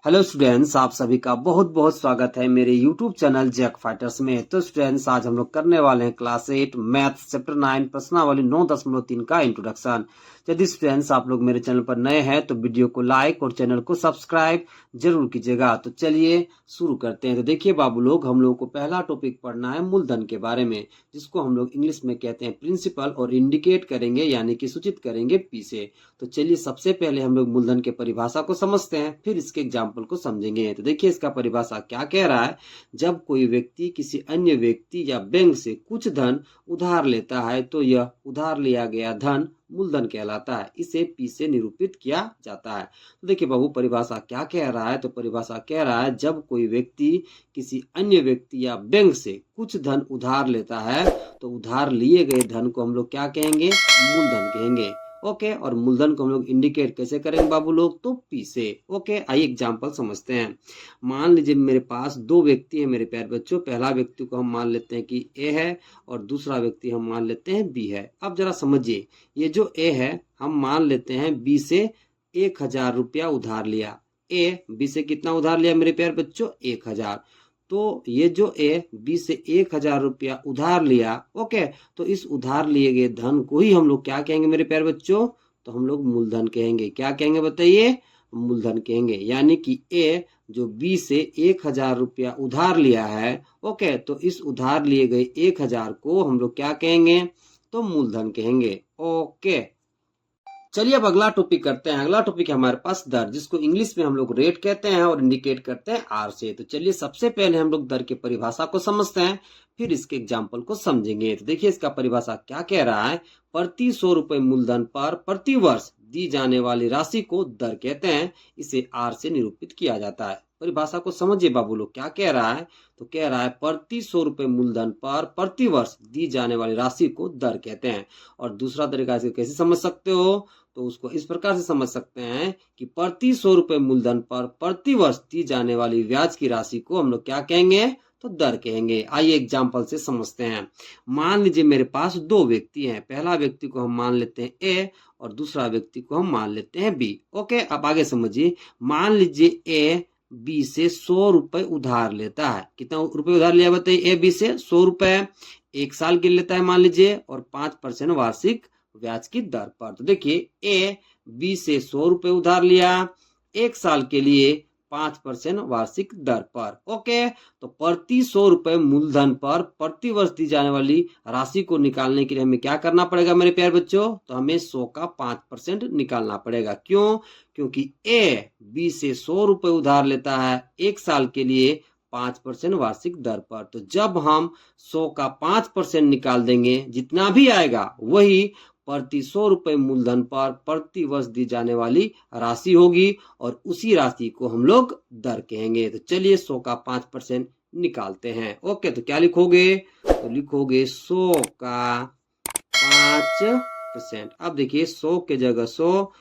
Hello students, आप सभी का बहुत बहुत स्वागत है मेरे यूट्यूब चैनल जैक फाइटर्स में। तो स्टूडेंट्स, आज हम लोग करने वाले हैं क्लास 8 मैथ्स चैप्टर 9 प्रश्नावली 9.3 का इंट्रोडक्शन। यदि स्टूडेंट्स आप लोग मेरे चैनल पर नए हैं तो वीडियो को लाइक और चैनल को सब्सक्राइब जरूर कीजिएगा। तो चलिए शुरू करते हैं। तो देखिए बाबू लोग, हम लोग को पहला टॉपिक पढ़ना है मूलधन के बारे में, जिसको हम लोग इंग्लिश में कहते हैं प्रिंसिपल, और इंडिकेट करेंगे यानी कि सूचित करेंगे पी से। तो चलिए सबसे पहले हम लोग मूलधन के परिभाषा को समझते हैं, फिर इसके एग्जाम्पल को समझेंगे। तो देखिए इसका परिभाषा क्या कह रहा है। जब कोई व्यक्ति किसी अन्य व्यक्ति या बैंक से कुछ धन उधार लेता है तो यह उधार लिया गया धन मूलधन कहलाता है। इसे पी से निरूपित किया जाता है। तो देखिए बाबू, परिभाषा क्या कह रहा है। तो परिभाषा कह रहा है, जब कोई व्यक्ति किसी अन्य व्यक्ति या बैंक से कुछ धन उधार लेता है तो उधार लिए गए धन को हम लोग क्या कहेंगे, मूलधन कहेंगे। ओके, और मूलधन को हम लोग इंडिकेट कैसे करेंगे बाबू लोग, तो पी से। ओके, आइए एग्जांपल समझते हैं। मान लीजिए मेरे पास दो व्यक्ति है मेरे प्यारे बच्चों। पहला व्यक्ति को हम मान लेते हैं कि ए है और दूसरा व्यक्ति हम मान लेते हैं बी है। अब जरा समझिए, ये जो ए है हम मान लेते हैं बी से 1000 रुपया उधार लिया। ए बी से कितना उधार लिया मेरे प्यारे बच्चों, 1000। तो ये जो ए बी से 1000 रुपया उधार लिया, ओके, तो इस उधार लिए गए धन को ही हम लोग क्या कहेंगे मेरे प्यारे बच्चों, तो हम लोग मूलधन कहेंगे। क्या कहेंगे बताइए, मूलधन कहेंगे। यानी कि ए जो बी से 1000 रुपया उधार लिया है, ओके, तो इस उधार लिए गए 1000 को हम लोग क्या कहेंगे, तो मूलधन कहेंगे। ओके, चलिए अब अगला टॉपिक करते हैं। अगला टॉपिक है हमारे पास दर, जिसको इंग्लिश में हम लोग रेट कहते हैं और इंडिकेट करते हैं आर से। तो चलिए सबसे पहले हम लोग दर की परिभाषा को समझते हैं, फिर इसके एग्जाम्पल को समझेंगे। तो देखिए इसका परिभाषा क्या कह रहा है। प्रति 100 रुपए मूलधन पर प्रति वर्ष दी जाने वाली राशि को दर कहते हैं। इसे आर से निरूपित किया जाता है। परिभाषा को समझिए बाबू लोग, क्या कह रहा है। तो कह रहा है प्रति 100 रुपए मूलधन पर प्रति वर्ष दी जाने वाली राशि को दर कहते हैं। और दूसरा तरीका से कैसे समझ सकते हो, तो उसको इस प्रकार से समझ सकते हैं कि प्रति 100 रुपए मूलधन पर प्रति वर्ष दी जाने वाली ब्याज की राशि को हम लोग क्या कहेंगे, तो दर कहेंगे। आइए एग्जाम्पल से समझते हैं। मान लीजिए मेरे पास दो व्यक्ति हैं। पहला व्यक्ति को हम मान लेते हैं ए और दूसरा व्यक्ति को हम मान लेते हैं बी। ओके, अब आगे समझिए। मान लीजिए ए बी से 100 रुपए उधार लेता है। कितना रुपए उधार लिया बताइए, ए बी से 100 रुपए 1 साल के लिए लेता है मान लीजिए, और 5% वार्षिक ब्याज की दर पर। तो देखिए ए बी से 100 रुपए उधार लिया 1 साल के लिए 5% वार्षिक दर पर। ओके, तो प्रति 100 रुपए मूलधन पर प्रति वर्ष दी जाने वाली राशि को निकालने के लिए हमें क्या करना पड़ेगा मेरे प्यारे बच्चों, तो हमें 100 का 5% निकालना पड़ेगा। क्यों, क्योंकि ए बी से 100 रुपए उधार लेता है 1 साल के लिए 5% वार्षिक दर पर। तो जब हम 100 का 5% निकाल देंगे, जितना भी आएगा वही प्रति 100 रुपए मूलधन पर प्रति वर्ष दी जाने वाली राशि होगी, और उसी राशि को हम लोग दर कहेंगे। तो चलिए 100 का 5% निकालते हैं। ओके, तो क्या लिखोगे, तो लिखोगे 100 का 5%। अब देखिए 100 के जगह 100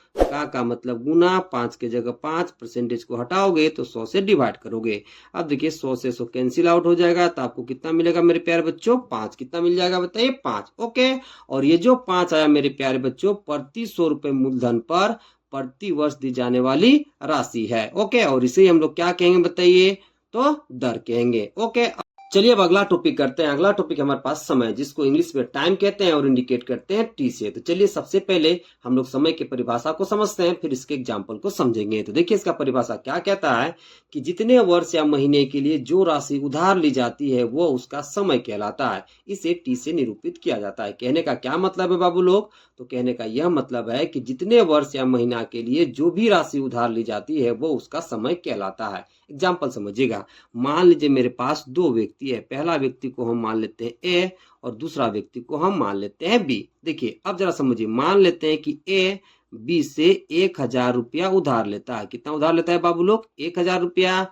का मतलब गुना, 5 के जगह 5, परसेंटेज को हटाओगे तो 100 से डिवाइड करोगे। अब देखिए 100 से 100 कैंसिल आउट हो जाएगा, तो आपको कितना मिलेगा मेरे प्यारे बच्चों, 5। कितना मिल जाएगा बताइए, 5। ओके, और ये जो 5 आया मेरे प्यारे बच्चों प्रति 100 रुपए मूलधन पर प्रति वर्ष दी जाने वाली राशि है। ओके, और इसे हम लोग क्या कहेंगे बताइए, तो दर कहेंगे। ओके, चलिए अब अगला टॉपिक करते हैं। अगला टॉपिक हमारे पास समय, जिसको इंग्लिश में टाइम कहते हैं और इंडिकेट करते हैं टी से। तो चलिए सबसे पहले हम लोग समय की परिभाषा को समझते हैं, फिर इसके एग्जाम्पल को समझेंगे। तो देखिए इसका परिभाषा क्या कहता है कि जितने वर्ष या महीने के लिए जो राशि उधार ली जाती है वो उसका समय कहलाता है। इसे टी से निरूपित किया जाता है। कहने का क्या मतलब है बाबू लोग, तो कहने का यह मतलब है कि जितने वर्ष या महीना के लिए जो भी राशि उधार ली जाती है वो उसका समय कहलाता है। एग्जाम्पल समझिएगा। मान लीजिए मेरे पास दो व्यक्ति है। पहला व्यक्ति को हम मान लेते हैं ए और दूसरा व्यक्ति को हम मान लेते हैं बी। देखिए अब जरा समझिए, मान लेते हैं कि ए बी से 1000 रुपया उधार लेता है। कितना उधार लेता है बाबू लोग, 1000 रुपया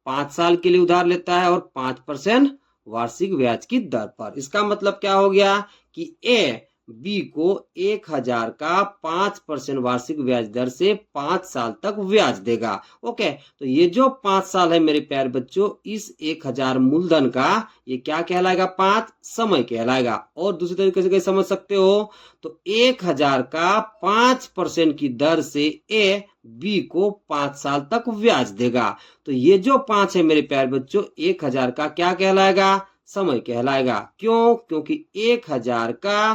5 साल के लिए उधार लेता है, और 5% वार्षिक ब्याज की दर पर। इसका मतलब क्या हो गया कि ए बी को 1000 का 5% वार्षिक ब्याज दर से 5 साल तक ब्याज देगा। ओके, तो ये जो 5 साल है मेरे प्यारे बच्चों, इस 1000 मूलधन का ये क्या कहलाएगा? 5 समय कहलाएगा। और दूसरी तरीके से कैसे समझ सकते हो? तो 1000 का 5% की दर से ए बी को 5 साल तक ब्याज देगा। तो ये जो 5 है मेरे प्यारे बच्चों, 1000 का क्या कहलाएगा? समय कहलाएगा। क्यों? क्योंकि 1000 का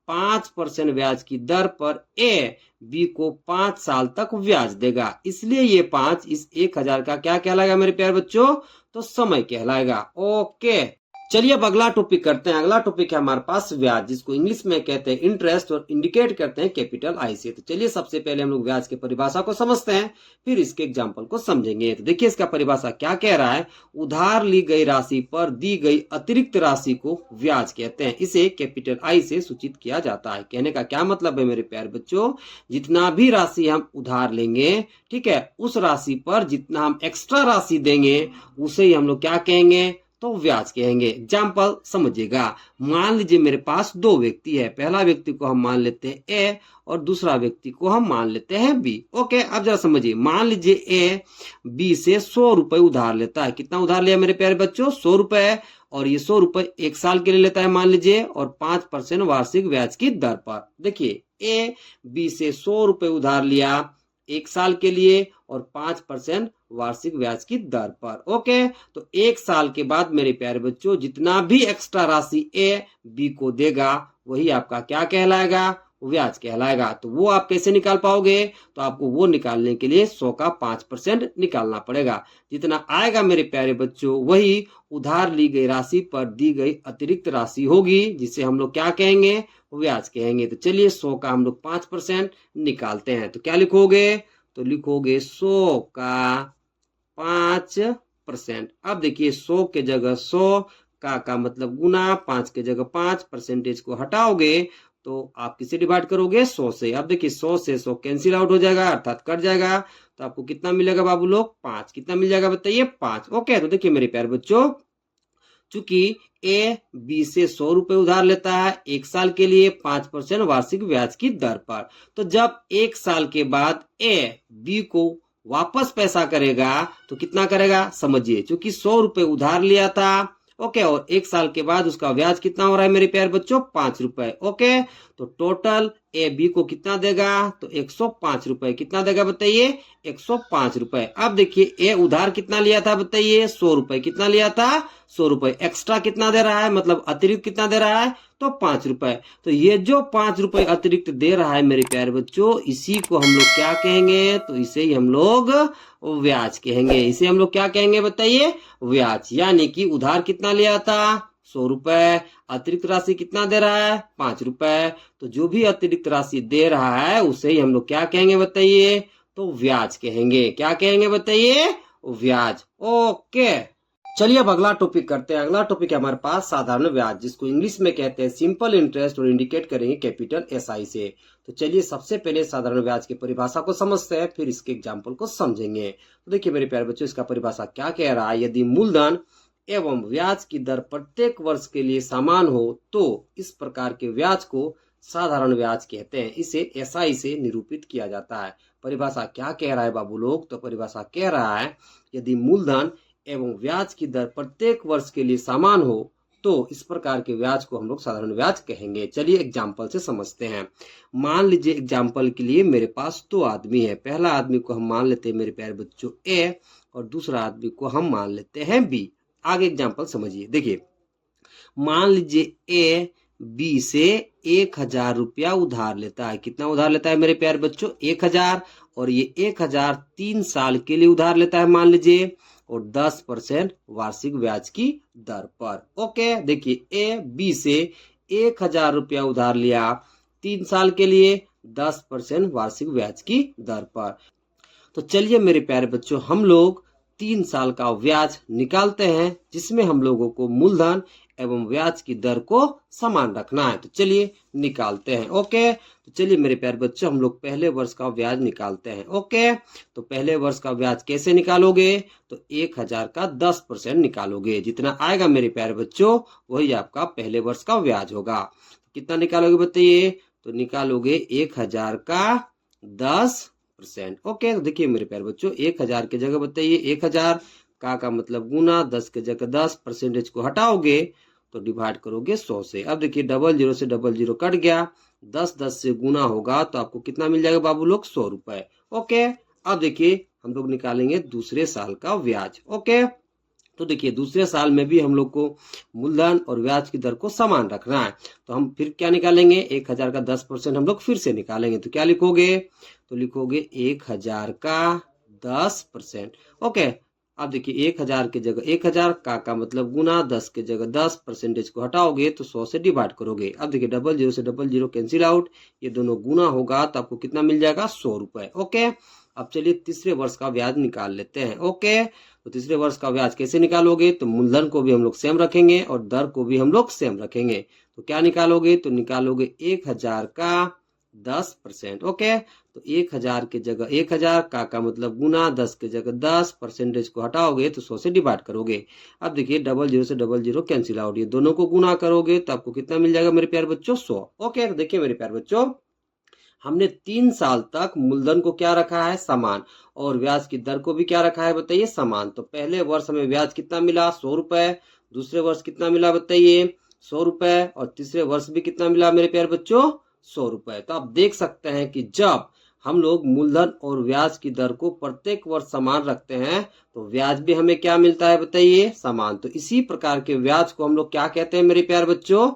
5% ब्याज की दर पर ए बी को 5 साल तक ब्याज देगा, इसलिए ये 5 इस 1000 का क्या कहलाएगा मेरे प्यारे बच्चों? तो समय कहलाएगा। ओके, चलिए अब अगला टॉपिक करते हैं। अगला टॉपिक है हमारे पास ब्याज, जिसको इंग्लिश में कहते हैं इंटरेस्ट और इंडिकेट करते हैं कैपिटल आई से। तो चलिए सबसे पहले हम लोग ब्याज की परिभाषा को समझते हैं, फिर इसके एग्जांपल को समझेंगे। तो देखिए इसका परिभाषा क्या कह रहा है। उधार ली गई राशि पर दी गई अतिरिक्त राशि को ब्याज कहते हैं, इसे कैपिटल आई से सूचित किया जाता है। कहने का क्या मतलब है मेरे प्यारे बच्चों, जितना भी राशि हम उधार लेंगे, ठीक है, उस राशि पर जितना हम एक्स्ट्रा राशि देंगे उसे ही हम लोग क्या कहेंगे? तो ब्याज कहेंगे। एग्जाम्पल समझिएगा। मान लीजिए मेरे पास दो व्यक्ति है, पहला व्यक्ति को हम मान लेते हैं ए और दूसरा व्यक्ति को हम मान लेते हैं बी। ओके, अब जरा समझिए। मान लीजिए ए बी से 100 रुपए उधार लेता है। कितना उधार लिया मेरे प्यारे बच्चों? 100 रुपए। और ये 100 रुपए 1 साल के लिए लेता है मान लीजिए, और 5% वार्षिक ब्याज की दर पर। देखिए ए बी से 100 रुपए उधार लिया 1 साल के लिए और 5% वार्षिक ब्याज की दर पर। ओके, तो 1 साल के बाद मेरे प्यारे बच्चों जितना भी एक्स्ट्रा राशि ए बी को देगा वही आपका क्या कहलाएगा? ब्याज कहलाएगा। तो वो आप कैसे निकाल पाओगे? तो आपको वो निकालने के लिए 100 का 5% निकालना पड़ेगा। जितना आएगा मेरे प्यारे बच्चों वही उधार ली गई राशि पर दी गई अतिरिक्त राशि होगी, जिसे हम लोग क्या कहेंगे? ब्याज कहेंगे। तो चलिए 100 का हम लोग 5% निकालते हैं। तो क्या लिखोगे? तो लिखोगे 100 का 5%। अब देखिए 100 के जगह 100 का मतलब गुना, 5 के जगह 5, परसेंटेज को हटाओगे तो आप किसे डिवाइड करोगे? 100 से। अब देखिए 100 से 100 कैंसिल आउट हो जाएगा, अर्थात कट जाएगा। तो आपको कितना मिलेगा बाबू लोग? 5। कितना मिल जाएगा बताइए? 5। ओके, तो देखिए मेरे प्यारे बच्चों, चूंकि ए बी से 100 रुपए उधार लेता है 1 साल के लिए 5% वार्षिक ब्याज की दर पर, तो जब 1 साल के बाद ए बी को वापस पैसा करेगा तो कितना करेगा? समझिए, चूंकि 100 रुपए उधार लिया था, ओके, और 1 साल के बाद उसका ब्याज कितना हो रहा है मेरे प्यारे बच्चों? 5 रुपए। ओके, तो टोटल ए बी को कितना देगा? तो 105 रुपए। कितना देगा बताइए? 105 रुपए। अब देखिए ए उधार कितना लिया था बताइए? 100 रुपए। कितना लिया था? 100 रुपए। एक्स्ट्रा कितना दे रहा है, मतलब अतिरिक्त कितना दे रहा है? तो 5 रुपए। तो ये जो 5 रुपए अतिरिक्त दे रहा है मेरे प्यारे बच्चों, इसी को हम लोग क्या कहेंगे? तो इसे ही हम लोग ब्याज कहेंगे। इसे हम लोग क्या कहेंगे बताइए? ब्याज। यानी कि उधार कितना लिया था? 100 रुपए। अतिरिक्त राशि कितना दे रहा है? 5 रुपए। तो जो भी अतिरिक्त राशि दे रहा है उसे ही हम लोग क्या कहेंगे बताइए? तो ब्याज कहेंगे। क्या कहेंगे बताइए? ब्याज। ओके, चलिए अब अगला टॉपिक करते हैं। अगला टॉपिक है हमारे पास साधारण ब्याज, जिसको इंग्लिश में कहते हैं सिंपल इंटरेस्ट और इंडिकेट करेंगे कैपिटल एस आई से। तो चलिए सबसे पहले साधारण ब्याज की परिभाषा को समझते हैं, फिर इसके एग्जाम्पल को समझेंगे। तो देखिए मेरे प्यारे बच्चों, इसका परिभाषा क्या कह रहा है। यदि मूलधन एवं ब्याज की दर प्रत्येक वर्ष के लिए समान हो तो इस प्रकार के ब्याज को साधारण ब्याज कहते हैं। इसे एसआई से निरूपित किया जाता है। परिभाषा क्या कह रहा है बाबू लोग? तो परिभाषा कह रहा है यदि मूलधन एवं ब्याज की दर प्रत्येक वर्ष के लिए समान हो तो इस प्रकार के ब्याज को हम लोग साधारण ब्याज कहेंगे। चलिए एग्जाम्पल से समझते हैं। मान लीजिए एग्जाम्पल के लिए मेरे पास 2 आदमी है। पहला आदमी को हम मान लेते हैं मेरे प्यारे बच्चों ए, और दूसरा आदमी को हम मान लेते हैं बी। आगे एग्जाम्पल समझिए। देखिए मान लीजिए ए बी से 1000 रुपया उधार लेता है। कितना उधार लेता है मेरे प्यारे बच्चों? 1000। और ये 1000 3 साल के लिए उधार लेता है मान लीजिए, और 10% वार्षिक ब्याज की दर पर। ओके, देखिए ए बी से 1000 रुपया उधार लिया 3 साल के लिए 10% वार्षिक ब्याज की दर पर। तो चलिए मेरे प्यारे बच्चों, हम लोग 3 साल का ब्याज निकालते हैं, जिसमें हम लोगों को मूलधन एवं ब्याज की दर को समान रखना है। तो चलिए निकालते हैं। ओके, तो चलिए मेरे प्यारे बच्चों हम लोग पहले वर्ष का ब्याज निकालते हैं। ओके, तो पहले वर्ष का ब्याज कैसे निकालोगे? तो 1000 का 10% निकालोगे। जितना आएगा मेरे प्यारे बच्चों वही आपका पहले वर्ष का ब्याज होगा। कितना निकालोगे बताइए? तो निकालोगे 1000 का 10%। ओके, तो देखिए मेरे प्यारे बच्चों 1000 की जगह बताइए 1000 का मतलब गुना, 10 की जगह 10, परसेंटेज को हटाओगे तो डिवाइड करोगे 100 से। अब देखिए 00 से 00 कट गया, 10 से गुना होगा तो आपको कितना मिल जाएगा बाबू लोग? 100 रुपए। ओके, अब देखिए हम लोग निकालेंगे दूसरे साल का ब्याज। ओके, तो देखिए दूसरे साल में भी हम लोग को मूलधन और ब्याज की दर को समान रखना है। तो हम फिर क्या निकालेंगे? 1000 का 10% हम लोग फिर से निकालेंगे। तो क्या लिखोगे? तो लिखोगे 1000 का 10%। ओके, अब देखिए 1000 की जगह 1000 का मतलब गुना, 10 की जगह 10, परसेंटेज को हटाओगे तो 100 से डिवाइड करोगे। अब देखिए 00 से 00 कैंसिल आउट, ये दोनों गुना होगा तो आपको कितना मिल जाएगा? 100 रुपए। ओके, अब चलिए तीसरे वर्ष का ब्याज निकाल लेते हैं। ओके, तो तीसरे वर्ष का ब्याज कैसे निकालोगे? तो मूलधन को भी हम लोग सेम रखेंगे और दर को भी हम लोग सेम रखेंगे। तो क्या निकालोगे? तो निकालोगे 1000 का 10%। ओके, तो 1000 की जगह 1000 का मतलब गुना, 10 की जगह 10, परसेंटेज को हटाओगे तो 100 से डिवाइड करोगे। अब देखिए 00 से 00 कैंसिल आउट, ये दोनों को गुना करोगे तो आपको कितना मिल जाएगा मेरे प्यारे बच्चों? 100। ओके, तो देखिए मेरे प्यारे बच्चों हमने 3 साल तक मूलधन को क्या रखा है? समान, और ब्याज की दर को भी क्या रखा है बताइए? समान। तो पहले वर्ष हमें ब्याज कितना मिला? 100 रुपए। दूसरे वर्ष कितना मिला बताइए? 100 रुपए। और तीसरे वर्ष भी कितना मिला मेरे प्यारे बच्चों? 100 रुपए। तो आप देख सकते हैं कि जब हम लोग मूलधन और ब्याज की दर को प्रत्येक वर्ष समान रखते हैं तो ब्याज भी हमें क्या मिलता है बताइए? समान। तो इसी प्रकार के ब्याज को हम लोग क्या कहते हैं मेरे प्यारे बच्चों?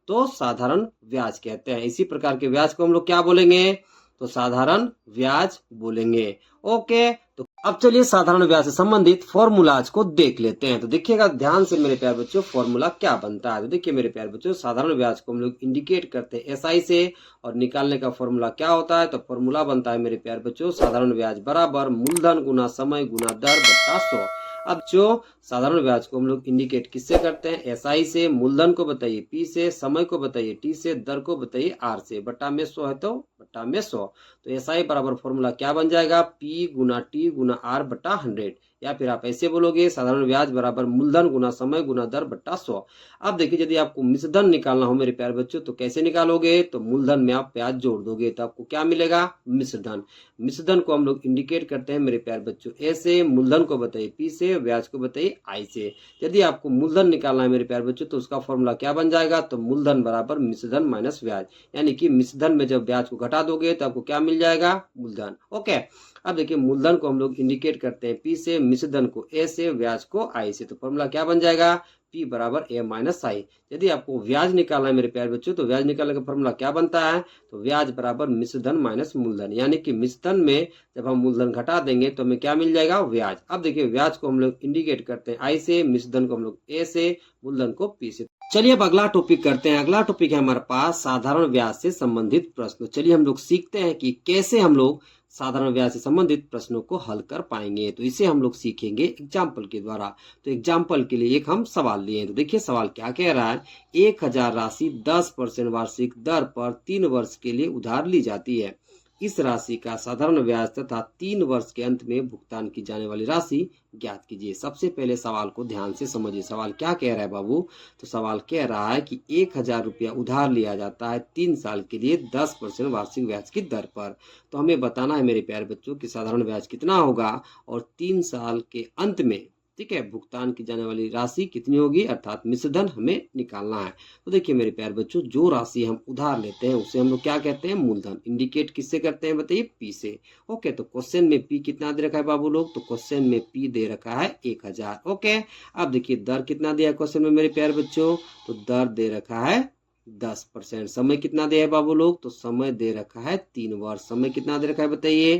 तो साधारण ब्याज कहते हैं। इसी प्रकार के ब्याज को हम लोग क्या बोलेंगे? तो साधारण ब्याज बोलेंगे। ओके, तो अब चलिए साधारण ब्याज से संबंधित फॉर्मूलाज को देख लेते हैं। तो देखिएगा ध्यान से मेरे प्यारे बच्चों फॉर्मूला क्या बनता है। तो देखिए मेरे प्यारे बच्चों साधारण ब्याज को हम लोग इंडिकेट करते हैं SI से, और निकालने का फॉर्मूला क्या होता है? तो फॉर्मूला बनता है मेरे प्यारे बच्चों साधारण ब्याज बराबर मूलधन गुना समय गुना दर बट्टा 100। अब जो साधारण ब्याज को हम लोग इंडिकेट किससे करते हैं? SI से। मूलधन को बताइए P से, समय को बताइए T से, दर को बताइए R से। बट्टा में 100 है तो बट्टा में 100। तो SI बराबर फॉर्मूला क्या बन जाएगा? P गुना T गुना R बट्टा 100। या फिर आप ऐसे बोलोगे साधारण ब्याज बराबर मूलधन गुना समय गुना दर बट्टा 100। अब देखिए यदि आपको मिश्रधन निकालना हो मेरे प्यारे बच्चों तो कैसे निकालोगे? तो मूलधन में आप ब्याज जोड़ दोगे तो आपको क्या मिलेगा? मिश्रधन। मिश्रधन को हम लोग इंडिकेट करते हैं मेरे प्यारे बच्चों A से, मूलधन को बताइए P से, ब्याज को बताइए I से। यदि आपको मूलधन निकालना है मेरे प्यारे बच्चों तो उसका फॉर्मूला क्या बन जाएगा? तो मूलधन बराबर मिश्रधन माइनस ब्याज, यानी कि मिश्रधन में जब ब्याज को घटा दोगे तो आपको क्या मिल जाएगा? मूलधन। ओके, अब देखिए मूलधन को हम लोग इंडिकेट करते हैं P से, मिश्रधन को A से, ब्याज को I से। तो फॉर्मूला क्या बन जाएगा? P बराबर A माइनस I। यदि आपको ब्याज निकालना है मेरे प्यारे बच्चों तो ब्याज निकालने का फॉर्मूला क्या बनता है? तो ब्याज बराबर मिश्रधन माइनस मूलधन, यानी कि मिश्रधन में जब हम मूलधन घटा देंगे तो हमें क्या मिल जाएगा? ब्याज। अब देखिए ब्याज को हम लोग इंडिकेट करते हैं I से, मिश्रधन को हम लोग A से, मूलधन को P से। चलिए अब अगला टॉपिक करते हैं। अगला टॉपिक है हमारे पास साधारण ब्याज से संबंधित प्रश्न। चलिए हम लोग सीखते हैं कि कैसे हम लोग साधारण ब्याज से संबंधित प्रश्नों को हल कर पाएंगे। तो इसे हम लोग सीखेंगे एग्जाम्पल के द्वारा। तो एग्जाम्पल के लिए एक हम सवाल लिए। तो देखिए सवाल क्या कह रहा है? 1000 राशि 10% वार्षिक दर पर 3 वर्ष के लिए उधार ली जाती है। इस राशि का साधारण ब्याज तथा 3 वर्ष के अंत में भुगतान की जाने वाली राशि ज्ञात कीजिए। सबसे पहले सवाल को ध्यान से समझिए। सवाल क्या कह रहा है बाबू? तो सवाल कह रहा है कि 1000 रुपया उधार लिया जाता है 3 साल के लिए 10% वार्षिक ब्याज की दर पर। तो हमें बताना है मेरे प्यारे बच्चों कि साधारण ब्याज कितना होगा और 3 साल के अंत में, ठीक है, भुगतान की जाने वाली राशि कितनी होगी, अर्थात मिश्रधन हमें निकालना है। तो देखिए मेरे प्यारे बच्चों जो राशि हम उधार लेते हैं उसे हम लोग क्या कहते हैं? मूलधन। इंडिकेट किससे करते हैं बताइए? P से। ओके, तो क्वेश्चन में P कितना दे रखा है बाबू लोग? तो क्वेश्चन में P दे रखा है 1000। ओके, अब देखिए दर कितना दिया है क्वेश्चन में मेरे प्यारे बच्चों? तो दर दे रखा है 10%। समय कितना दिया है बाबू लोग? तो समय दे रखा है 3 वर्ष। समय कितना दे रखा है बताइए?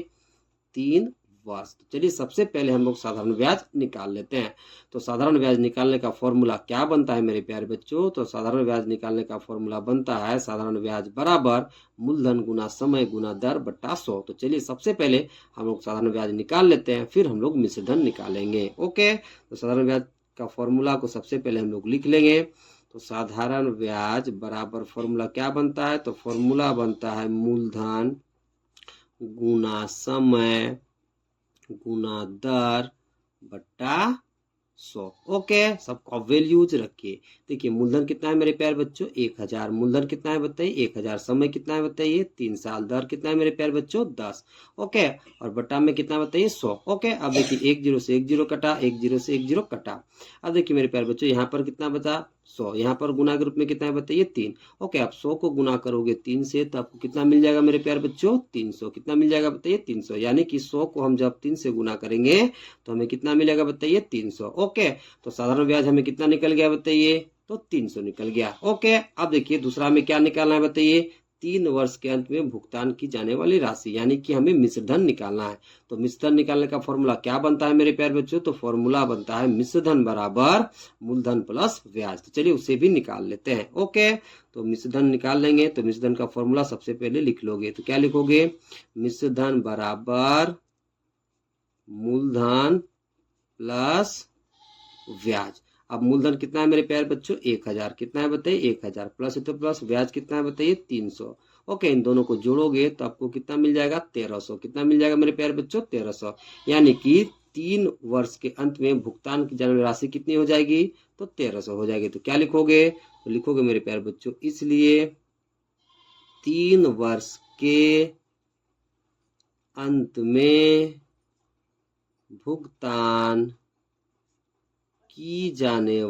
3 वर्ष। तो चलिए सबसे पहले हम लोग साधारण ब्याज निकाल लेते हैं। तो साधारण ब्याज निकालने का फॉर्मूला क्या बनता है मेरे प्यारे बच्चों? तो साधारण ब्याज निकालने का फॉर्मूला बनता है साधारण ब्याज बराबर मूलधन गुना समय गुना दर बट्टा 100। तो चलिए सबसे पहले हम लोग साधारण ब्याज निकाल लेते हैं, फिर हम लोग मिश्रधन निकालेंगे। ओके, तो साधारण ब्याज का फॉर्मूला को सबसे पहले हम लोग लिख लेंगे। तो साधारण ब्याज बराबर फॉर्मूला क्या बनता है, तो फॉर्मूला बनता है मूलधन गुना समय गुना दर बट्टा 100। ओके, सबका वैल्यूज रखिए। देखिए मूलधन कितना है मेरे प्यारे बच्चों, 1000। मूलधन कितना है बताइए, 1000। समय कितना है बताइए, 3 साल। दर कितना है मेरे प्यारे बच्चों, 10। ओके, और बट्टा में कितना बताइए, 100। ओके, अब देखिए 1 0 से 1 0 कटा, 1 0 से 1 0 कटा। अब देखिए मेरे प्यारे बच्चों यहाँ पर कितना बचा, 100। यहाँ पर गुना के रूप में कितना है बताइए, 3। ओके, आप 100 को गुना करोगे 3 से तो आपको कितना मिल जाएगा मेरे प्यारे बच्चों, 300। कितना मिल जाएगा बताइए, 300। यानी कि 100 को हम जब 3 से गुना करेंगे तो हमें कितना मिलेगा बताइए, 300। ओके, तो साधारण ब्याज हमें कितना निकल गया बताइए, तो 300 निकल गया। ओके, अब देखिए दूसरा में क्या निकालना है बताइए, 3 वर्ष के अंत में भुगतान की जाने वाली राशि, यानी कि हमें मिश्रधन निकालना है। तो मिश्रधन निकालने का फॉर्मूला क्या बनता है मेरे प्यारे बच्चों, तो फॉर्मूला बनता है मिश्रधन बराबर मूलधन प्लस ब्याज। तो चलिए उसे भी निकाल लेते हैं। ओके, तो मिश्रधन निकाल लेंगे तो मिश्रधन का फॉर्मूला सबसे पहले लिख लोगे, तो क्या लिखोगे, मिश्रधन बराबर मूलधन प्लस ब्याज। अब मूलधन कितना है मेरे प्यारे बच्चों, 1000। कितना है बताइए, 1000 प्लस तो प्लस, ब्याज कितना है बताइए, 300। ओके, इन दोनों को जोड़ोगे तो आपको कितना मिल जाएगा, 1300। कितना मिल जाएगा मेरे प्यारे बच्चों, 1300। यानी कि 3 वर्ष के अंत में भुगतान की जाने वाली राशि कितनी हो जाएगी, तो 1300 हो जाएगी। तो क्या लिखोगे, तो लिखोगे मेरे प्यारे बच्चों, इसलिए 3 वर्ष के अंत में भुगतान की जाने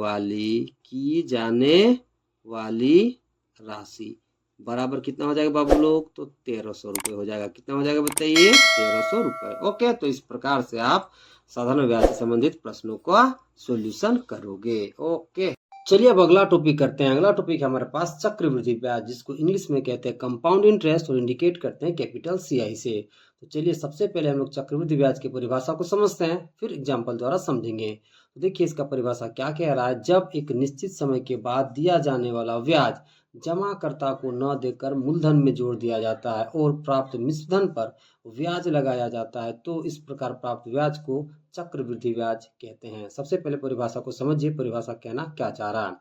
वाली राशि बराबर कितना हो जाएगा बाबू लोग, तो 1300 रुपये हो जाएगा। कितना हो जाएगा बताइए, 1300 रुपये। ओके, तो इस प्रकार से आप साधारण ब्याज से संबंधित प्रश्नों का सॉल्यूशन करोगे। ओके, चलिए अब अगला टॉपिक करते हैं। अगला टॉपिक हमारे पास चक्रवृद्धि ब्याज, जिसको इंग्लिश में कहते हैं कंपाउंड इंटरेस्ट और इंडिकेट करते हैं कैपिटल CI से। तो चलिए सबसे पहले हम लोग चक्रवृद्धि ब्याज की परिभाषा को समझते हैं, फिर एग्जाम्पल द्वारा समझेंगे। तो देखिए इसका परिभाषा क्या कह रहा है, जब एक निश्चित समय के बाद दिया जाने वाला ब्याज जमाकर्ता को न देकर मूलधन में जोड़ दिया जाता है और प्राप्त मिश्रधन पर ब्याज लगाया जाता है, तो इस प्रकार प्राप्त ब्याज को चक्रवृद्धि ब्याज कहते हैं। सबसे पहले परिभाषा को समझिए, परिभाषा कहना क्या चाह रहा है।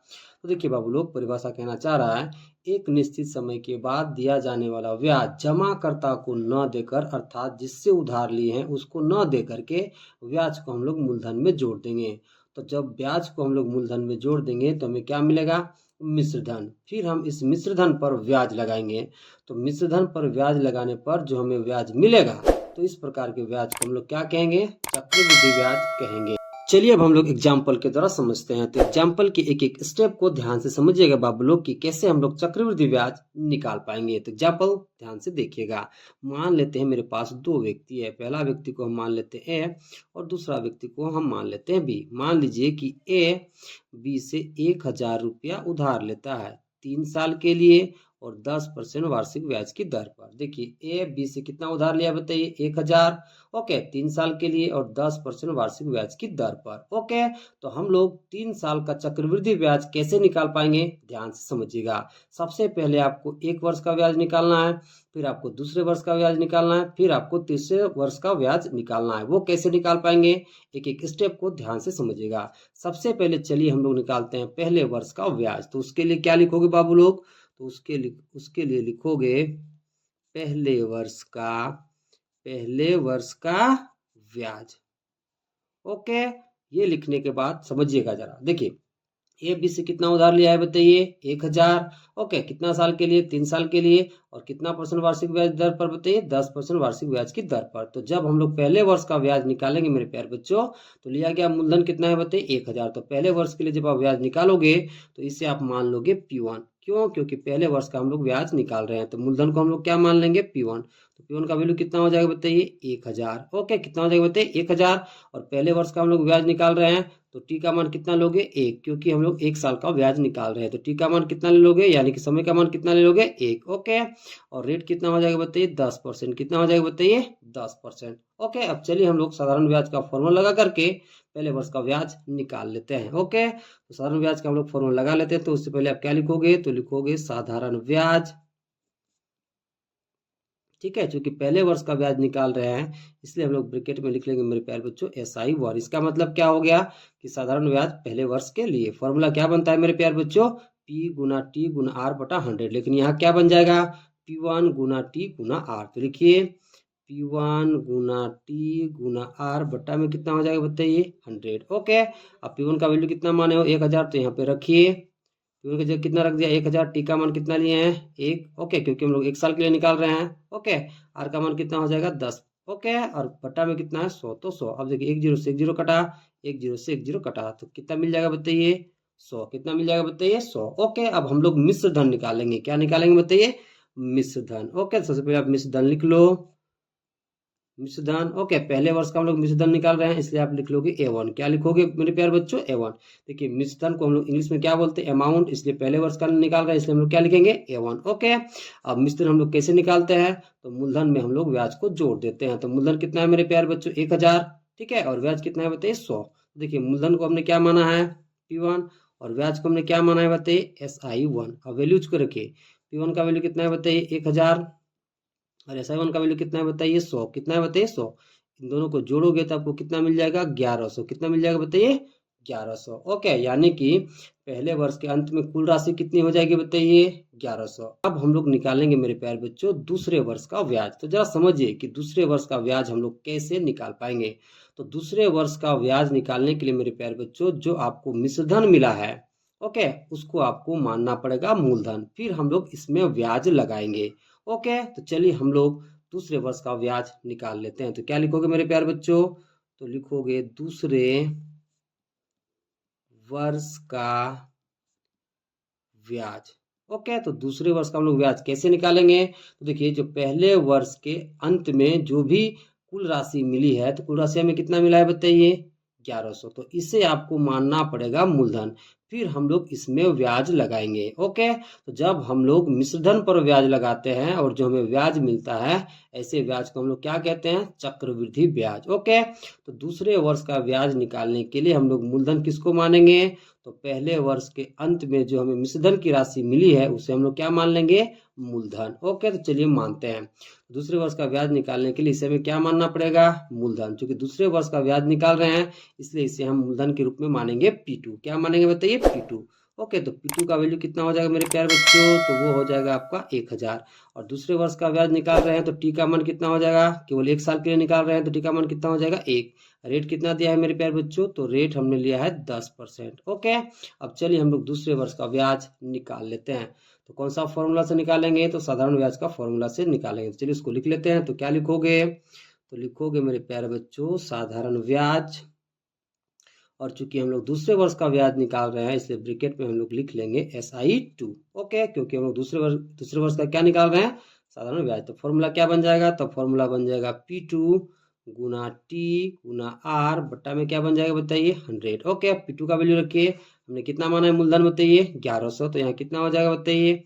तो देखिए बाबू लोग, परिभाषा कहना चाह रहा है, एक निश्चित समय के बाद दिया जाने वाला ब्याज जमाकर्ता को न देकर, अर्थात जिससे उधार लिए हैं उसको न दे करके ब्याज को हम लोग मूलधन में जोड़ देंगे। तो जब ब्याज को हम लोग मूलधन में जोड़ देंगे तो हमें क्या मिलेगा, मिश्रधन। फिर हम इस मिश्रधन पर ब्याज लगाएंगे। तो मिश्रधन पर ब्याज लगाने पर जो हमें ब्याज मिलेगा, तो इस प्रकार के ब्याज को हम लोग क्या कहेंगे, चक्रवृद्धि ब्याज कहेंगे। चलिए अब हम लोग एग्जाम्पल के द्वारा समझते हैं। तो एग्जाम्पल के एक एक स्टेप को ध्यान से समझिएगा बाबू लोग कि कैसे हम लोग चक्रवृद्धि ब्याज निकाल पाएंगे। तो एग्जाम्पल ध्यान से देखिएगा। मान लेते हैं मेरे पास 2 व्यक्ति है, पहला व्यक्ति को हम मान लेते हैं ए और दूसरा व्यक्ति को हम मान लेते हैं बी। मान लीजिए कि ए बी से 1000 रुपया उधार लेता है 3 साल के लिए और 10% वार्षिक ब्याज की दर पर। देखिए ए बी से कितना उधार लिया बताइए, 1000। ओके, 3 साल के लिए और 10% वार्षिक ब्याज की दर पर। ओके, तो हम लोग 3 साल का चक्रवृद्धि ब्याज कैसे निकाल पाएंगे, ध्यान से समझिएगा। सबसे पहले आपको 1 वर्ष का ब्याज निकालना है, फिर आपको दूसरे वर्ष का ब्याज निकालना है, फिर आपको तीसरे वर्ष का ब्याज निकालना है। वो कैसे निकाल पाएंगे, एक एक स्टेप को ध्यान से समझिएगा। सबसे पहले चलिए हम लोग निकालते हैं पहले वर्ष का ब्याज। तो उसके लिए क्या लिखोगे बाबू लोग, तो उसके लिए लिखोगे पहले वर्ष का ब्याज। ओके, ये लिखने के बाद समझिएगा जरा। देखिए ए बी से कितना उधार लिया है बताइए, 1000। ओके, कितना साल के लिए, 3 साल के लिए, और कितना परसेंट वार्षिक ब्याज दर पर बताइए, 10% वार्षिक ब्याज की दर पर। तो जब हम लोग पहले वर्ष का ब्याज निकालेंगे मेरे प्यारे बच्चों, तो लिया गया मूलधन कितना है बताइए, 1000। तो पहले वर्ष के लिए जब आप ब्याज निकालोगे तो इसे आप मान लोगे P1। क्यों, क्योंकि पहले वर्ष का हम लोग ब्याज निकाल रहे हैं, तो मूलधन को हम लोग क्या मान लेंगे, P1। तो P1 का वैल्यू कितना हो जाएगा बताइए, 1000। ओके, कितना हो जाएगा बताइए, 1000। और पहले वर्ष का हम लोग ब्याज निकाल रहे हैं तो टी का मान कितना लोगे, 1, क्योंकि हम लोग 1 साल का ब्याज निकाल रहे हैं। तो टी का मान कितना ले लोगे, यानी कि समय का मान कितना ले लोगे, 1। ओके, और रेट कितना हो जाएगा बताइए, 10%। कितना हो जाएगा बताइए, 10%। ओके, अब चलिए हम लोग साधारण ब्याज का फॉर्मूला लगा करके पहले वर्ष का ब्याज निकाल लेते हैं। ओके, तो साधारण ब्याज का हम लोग फॉर्मूला लगा लेते हैं। तो उससे पहले आप क्या लिखोगे, तो लिखोगे साधारण ब्याज ठीक है, चूंकि पहले वर्ष का ब्याज निकाल रहे हैं इसलिए हम लोग ब्रैकेट में लिख लेंगे मेरे प्यारे बच्चों SI1। इसका मतलब क्या हो गया कि साधारण ब्याज पहले वर्ष के लिए फॉर्मूला क्या बनता है मेरे प्यारे बच्चों, P गुना T गुना R बटा 100। लेकिन यहाँ क्या बन जाएगा, P1 गुना T गुना R। तो लिखिए P1 गुना T गुना R बटा में कितना हो जाएगा बताइए 100। ओके, अब P1 का वैल्यू कितना माने हो 1000, तो यहाँ पे रखिए P1 की जगह कितना रख दिया 1000, T का मान कितना लिए हैं 1। ओके, क्योंकि हम लोग 1 साल के लिए निकाल रहे हैं। ओके, R का मान कितना हो जाएगा 10। ओके, और बटा में कितना है 100, तो 100। अब देखिए 1 0 से 1 0 कटा, 1 0 से 1 0 कटा, तो कितना मिल जाएगा बताइए 100। कितना मिल जाएगा बताइए 100। ओके, अब हम लोग मिश्र धन निकालेंगे। क्या निकालेंगे बताइए, मिश्र धन। ओके, सबसे पहले आप मिश्र धन लिख लो, मिश्र धन। ओके, पहले वर्ष का हम लोग मिश्र धन निकाल रहे हैं इसलिए आप लिख लोगे A1। क्या लिखोगे मेरे प्यारे बच्चों, A1। देखिए मिश्र धन को हम लोग इंग्लिश में क्या बोलते हैं, अमाउंट, इसलिए पहले वर्ष का निकाल रहे हैं इसलिए हम लोग क्या लिखेंगे A1। ओके, अब मिश्र धन हम लोग कैसे निकालते हैं, तो मूलधन में हम लोग ब्याज को जोड़ देते हैं। तो मूलधन कितना है मेरे प्यारे बच्चों 1000, ठीक है, और ब्याज कितना है बताइए 100। देखिए मूलधन को हमने क्या माना है P1 और ब्याज को हमने क्या माना है बताइए SI1। अब वैल्यूज को रखिए, P1 का वैल्यू कितना है बताइए 1000 और SI1 का वैल्यू कितना है बताइए 100। कितना है बताइए 100। इन दोनों को जोड़ोगे तो आपको कितना मिल जाएगा 1100। कितना मिल जाएगा बताइए 1100। ओके, यानी कि पहले वर्ष के अंत में कुल राशि कितनी हो जाएगी बताइए 1100। अब हम लोग निकालेंगे मेरे प्यारे बच्चों दूसरे वर्ष का ब्याज। तो जरा समझिए कि दूसरे वर्ष का ब्याज हम लोग कैसे निकाल पाएंगे। तो दूसरे वर्ष का ब्याज निकालने के लिए मेरे प्यारे बच्चों जो आपको मिश्रधन मिला है, ओके, उसको आपको मानना पड़ेगा मूलधन, फिर हम लोग इसमें ब्याज लगाएंगे। ओके, तो चलिए हम लोग दूसरे वर्ष का ब्याज निकाल लेते हैं। तो क्या लिखोगे मेरे प्यारे बच्चों, तो लिखोगे दूसरे वर्ष का ब्याज। ओके, तो दूसरे वर्ष का हम लोग ब्याज कैसे निकालेंगे, तो देखिए जो पहले वर्ष के अंत में जो भी कुल राशि मिली है, तो कुल राशि हमें कितना मिला है बताइए 1100। तो इसे आपको मानना पड़ेगा मूलधन, फिर हम लोग इसमें ब्याज लगाएंगे। ओके, तो जब हम लोग मिश्रधन पर ब्याज लगाते हैं और जो हमें ब्याज मिलता है, ऐसे ब्याज को हम लोग क्या कहते हैं, चक्रवृद्धि ब्याज। ओके, तो दूसरे वर्ष का ब्याज निकालने के लिए हम लोग मूलधन किसको मानेंगे, तो पहले वर्ष के अंत में जो हमें मिश्रधन की राशि मिली है उसे हम लोग क्या मान लेंगे मूलधन। ओके, तो चलिए मानते हैं। दूसरे वर्ष का ब्याज निकालने के लिए इसे हमें क्या मानना पड़ेगा मूलधन। चूंकि दूसरे वर्ष का ब्याज निकाल रहे हैं इसलिए इसे हम मूलधन के रूप में मानेंगे P2। क्या मानेंगे बताइए P2। ओके, तो P2 का वैल्यू कितना हो जाएगा मेरे प्यारे बच्चों, तो वो हो जाएगा आपका 1000। और दूसरे वर्ष का ब्याज निकाल रहे हैं तो T का मान कितना हो जाएगा, केवल 1 साल के लिए निकाल रहे हैं तो T का मान कितना हो जाएगा 1। रेट कितना दिया है मेरे प्यारे बच्चों, तो रेट हमने लिया है 10%। ओके, अब चलिए हम लोग दूसरे वर्ष का ब्याज निकाल लेते हैं। तो कौन सा फॉर्मूला से निकालेंगे, तो साधारण ब्याज का फॉर्मूला से निकालेंगे। तो चलिए उसको लिख लेते हैं। तो क्या लिखोगे, तो लिखोगे मेरे प्यारे बच्चों साधारण ब्याज, और चूंकि हम लोग दूसरे वर्ष का ब्याज निकाल रहे हैं इसलिए ब्रैकेट में हम लोग लिख लेंगे SI2। ओके, क्योंकि हम लोग दूसरे वर्ष का क्या निकाल रहे हैं साधारण ब्याज। तो फॉर्मूला क्या बन जाएगा, तो फॉर्मूला बन जाएगा P2 गुना T गुना R बट्टा में क्या बन जाएगा बताइए 100। ओके, P2 का वैल्यू रखिए, हमने कितना माना है मूलधन बताइए 1100, तो यहाँ कितना हो जाएगा बताइए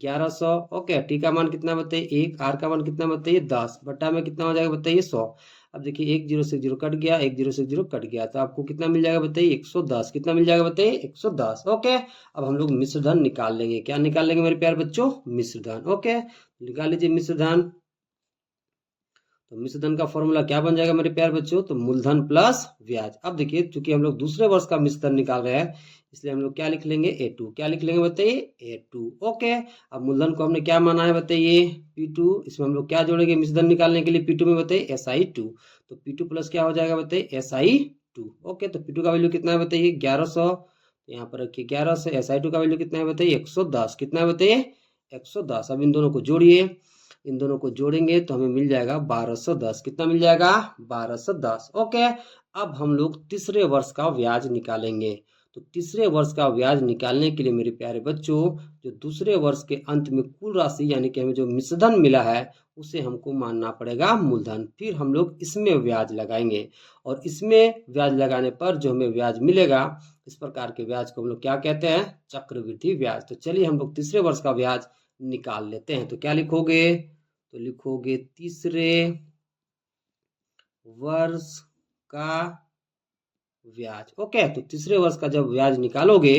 1100। ओके, T का मान कितना बताइए 1, R का मान कितना बताइए 10 बट्टा में कितना हो जाएगा बताइए 100। अब देखिए 1 0 से 0 कट गया, 1 0 से 0 कट गया, तो आपको कितना मिल जाएगा बताइए 110। कितना मिल जाएगा बताइए 110। ओके, अब हम लोग मिश्रधन निकाल लेंगे। क्या निकाल लेंगे मेरे प्यारे बच्चों, मिश्रधन। ओके, निकाल लीजिए मिश्रधन। तो मिश्रधन का फॉर्मूला क्या बन जाएगा मेरे प्यारे बच्चों, तो मूलधन प्लस ब्याज। अब देखिए चूंकि हम लोग दूसरे वर्ष का मिश्रधन निकाल रहे हैं इसलिए हम लोग क्या लिख लेंगे A2। क्या लिख लेंगे बताइए A2। ओके, अब मूलधन को हमने क्या माना है बताइए P2। इसमें हम लोग क्या जोड़ेंगे मिश्रधन निकालने के लिए P2 में बताइए SI2। तो P2 प्लस क्या हो जाएगा बताइए SI2। ओके, तो P2 का वैल्यू कितना है बताइए 1100, तो यहाँ पर रखिए 1100। SI2 का वैल्यू कितना है बताइए 110। कितना है बताइए 110। अब इन दोनों को जोड़िए, इन दोनों को जोड़ेंगे तो हमें मिल जाएगा 1210। कितना मिल जाएगा 1210। ओके, अब हम लोग तीसरे वर्ष का ब्याज निकालेंगे। तो तीसरे वर्ष का ब्याज निकालने के लिए मेरे प्यारे बच्चों जो दूसरे वर्ष के अंत में कुल राशि यानी कि हमें जो मिश्रधन मिला है उसे हमको मानना पड़ेगा मूलधन, फिर हम लोग इसमें ब्याज लगाएंगे। और इसमें ब्याज लगाने पर जो हमें ब्याज मिलेगा, इस प्रकार के ब्याज को हम लोग क्या कहते हैं, चक्रवृद्धि ब्याज। तो चलिए हम लोग तीसरे वर्ष का ब्याज निकाल लेते हैं। तो क्या लिखोगे, तो लिखोगे तीसरे वर्ष का ब्याज। ओके, तो तीसरे वर्ष का जब ब्याज निकालोगे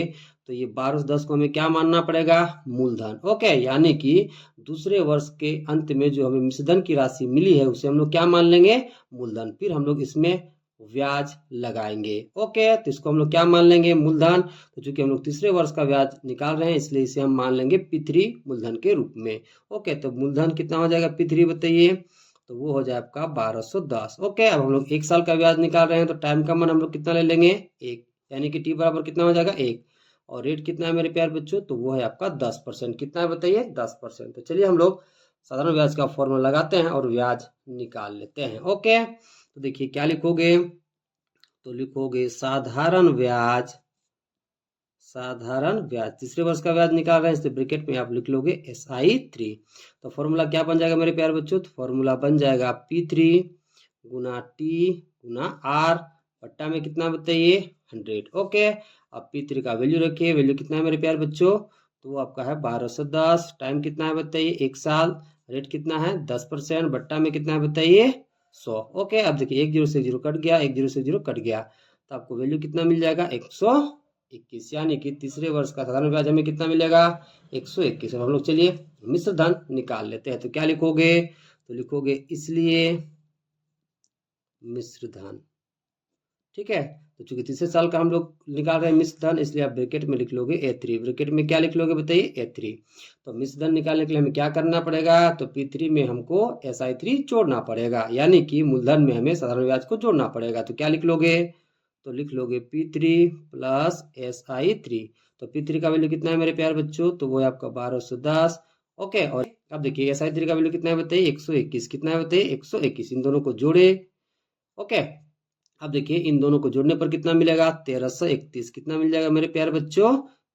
तो ये 1210 को हमें क्या मानना पड़ेगा? मूलधन। ओके, यानी कि दूसरे वर्ष के अंत में जो हमें मिश्रधन की राशि मिली है उसे हम लोग क्या मान लेंगे? मूलधन। फिर हम लोग इसमें ब्याज लगाएंगे। ओके, तो इसको हम लोग क्या मान लेंगे? मूलधन। तो चूंकि हम लोग तीसरे वर्ष का ब्याज निकाल रहे हैं इसलिए इसे हम मान लेंगे P3 मूलधन के रूप में। ओके, तो मूलधन कितना हो जाएगा P3 बताइए? तो वो हो जाए आपका 1210। ओके, अब हम लोग 1 साल का ब्याज निकाल रहे हैं तो टाइम का मान हम लोग कितना ले लेंगे? 1, यानी कि टी बराबर कितना हो जाएगा? 1। और रेट कितना है मेरे प्यारे बच्चों? तो वो है आपका 10%। कितना है बताइए? 10%। तो चलिए हम लोग साधारण ब्याज का फॉर्मूला लगाते हैं और ब्याज निकाल लेते हैं। ओके, तो देखिए क्या लिखोगे? तो लिखोगे साधारण ब्याज। साधारण ब्याज, तीसरे वर्ष का ब्याज निकाल रहे हैं इसलिए ब्रैकेट में आप लिख लोगे SI3। तो फॉर्मूला क्या बन जाएगा मेरे प्यारे बच्चों? तो फॉर्मूला बन जाएगा P3 गुना T गुना R, बट्टा में कितना बताइए? 100। ओके, अब P3 का वैल्यू रखिए, वैल्यू कितना है मेरे प्यारे बच्चों? तो वो आपका है 1210। टाइम कितना है बताइए? 1 साल। रेट कितना है? 10%। बट्टा में कितना है बताइए? 100। ओके, अब देखिए 1 0 से 0 कट गया, 1 0 से 0 कट गया, तो आपको वैल्यू कितना मिल जाएगा? 121। यानी कि तीसरे वर्ष का साधारण ब्याज हमें कितना मिलेगा? 121। अब हम लोग चलिए मिश्र धन निकाल लेते हैं। तो क्या लिखोगे? तो लिखोगे इसलिए मिश्र धन। ठीक है, तो चूंकि तीसरे साल का हम लोग निकाल रहे हैं मिश्र धन इसलिए आप ब्रैकेट में लिख लोगे A3। ब्रैकेट में क्या लिख लोगे बताइए? A3। तो मिश्र धन निकालने के लिए हमें क्या करना पड़ेगा? तो P3 में हमको SI3 जोड़ना पड़ेगा, यानी कि मूलधन में हमें साधारण ब्याज को जोड़ना पड़ेगा। तो क्या लिख लोगे? तो लिख लोगे P3 प्लस SI3। तो P3 का वैल्यू कितना है मेरे प्यारे बच्चों? तो वो है आपका 1210। ओके, और अब देखिए SI3 का वैल्यू कितना है बताइए? 121। कितना है बताइए? 121। इन दोनों को जोड़े। ओके, अब देखिए इन दोनों को जोड़ने पर कितना मिलेगा? 1331। कितना मिल जाएगा मेरे प्यारे बच्चों?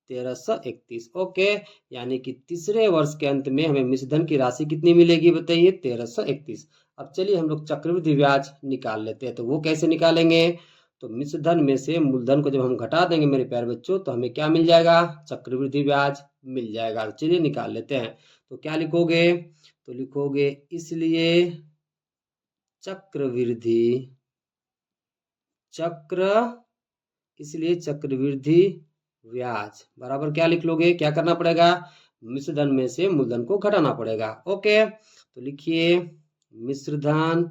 1331। ओके, यानी कि तीसरे वर्ष के अंत में हमें मिश्रधन की राशि कितनी मिलेगी बताइए? 1331। अब चलिए हम लोग चक्रवृद्धि ब्याज निकाल लेते हैं। तो वो कैसे निकालेंगे? तो मिश्रधन में से मूलधन को जब हम घटा देंगे मेरे प्यारे बच्चों तो हमें क्या मिल जाएगा? चक्रवृद्धि ब्याज मिल जाएगा। चलिए निकाल लेते हैं। तो क्या लिखोगे? तो लिखोगे इसलिए चक्रवृद्धि इसलिए चक्रवृद्धि ब्याज बराबर क्या लिख लोगे? क्या करना पड़ेगा? मिश्रधन में से मूलधन को घटाना पड़ेगा। ओके, तो लिखिए मिश्रधन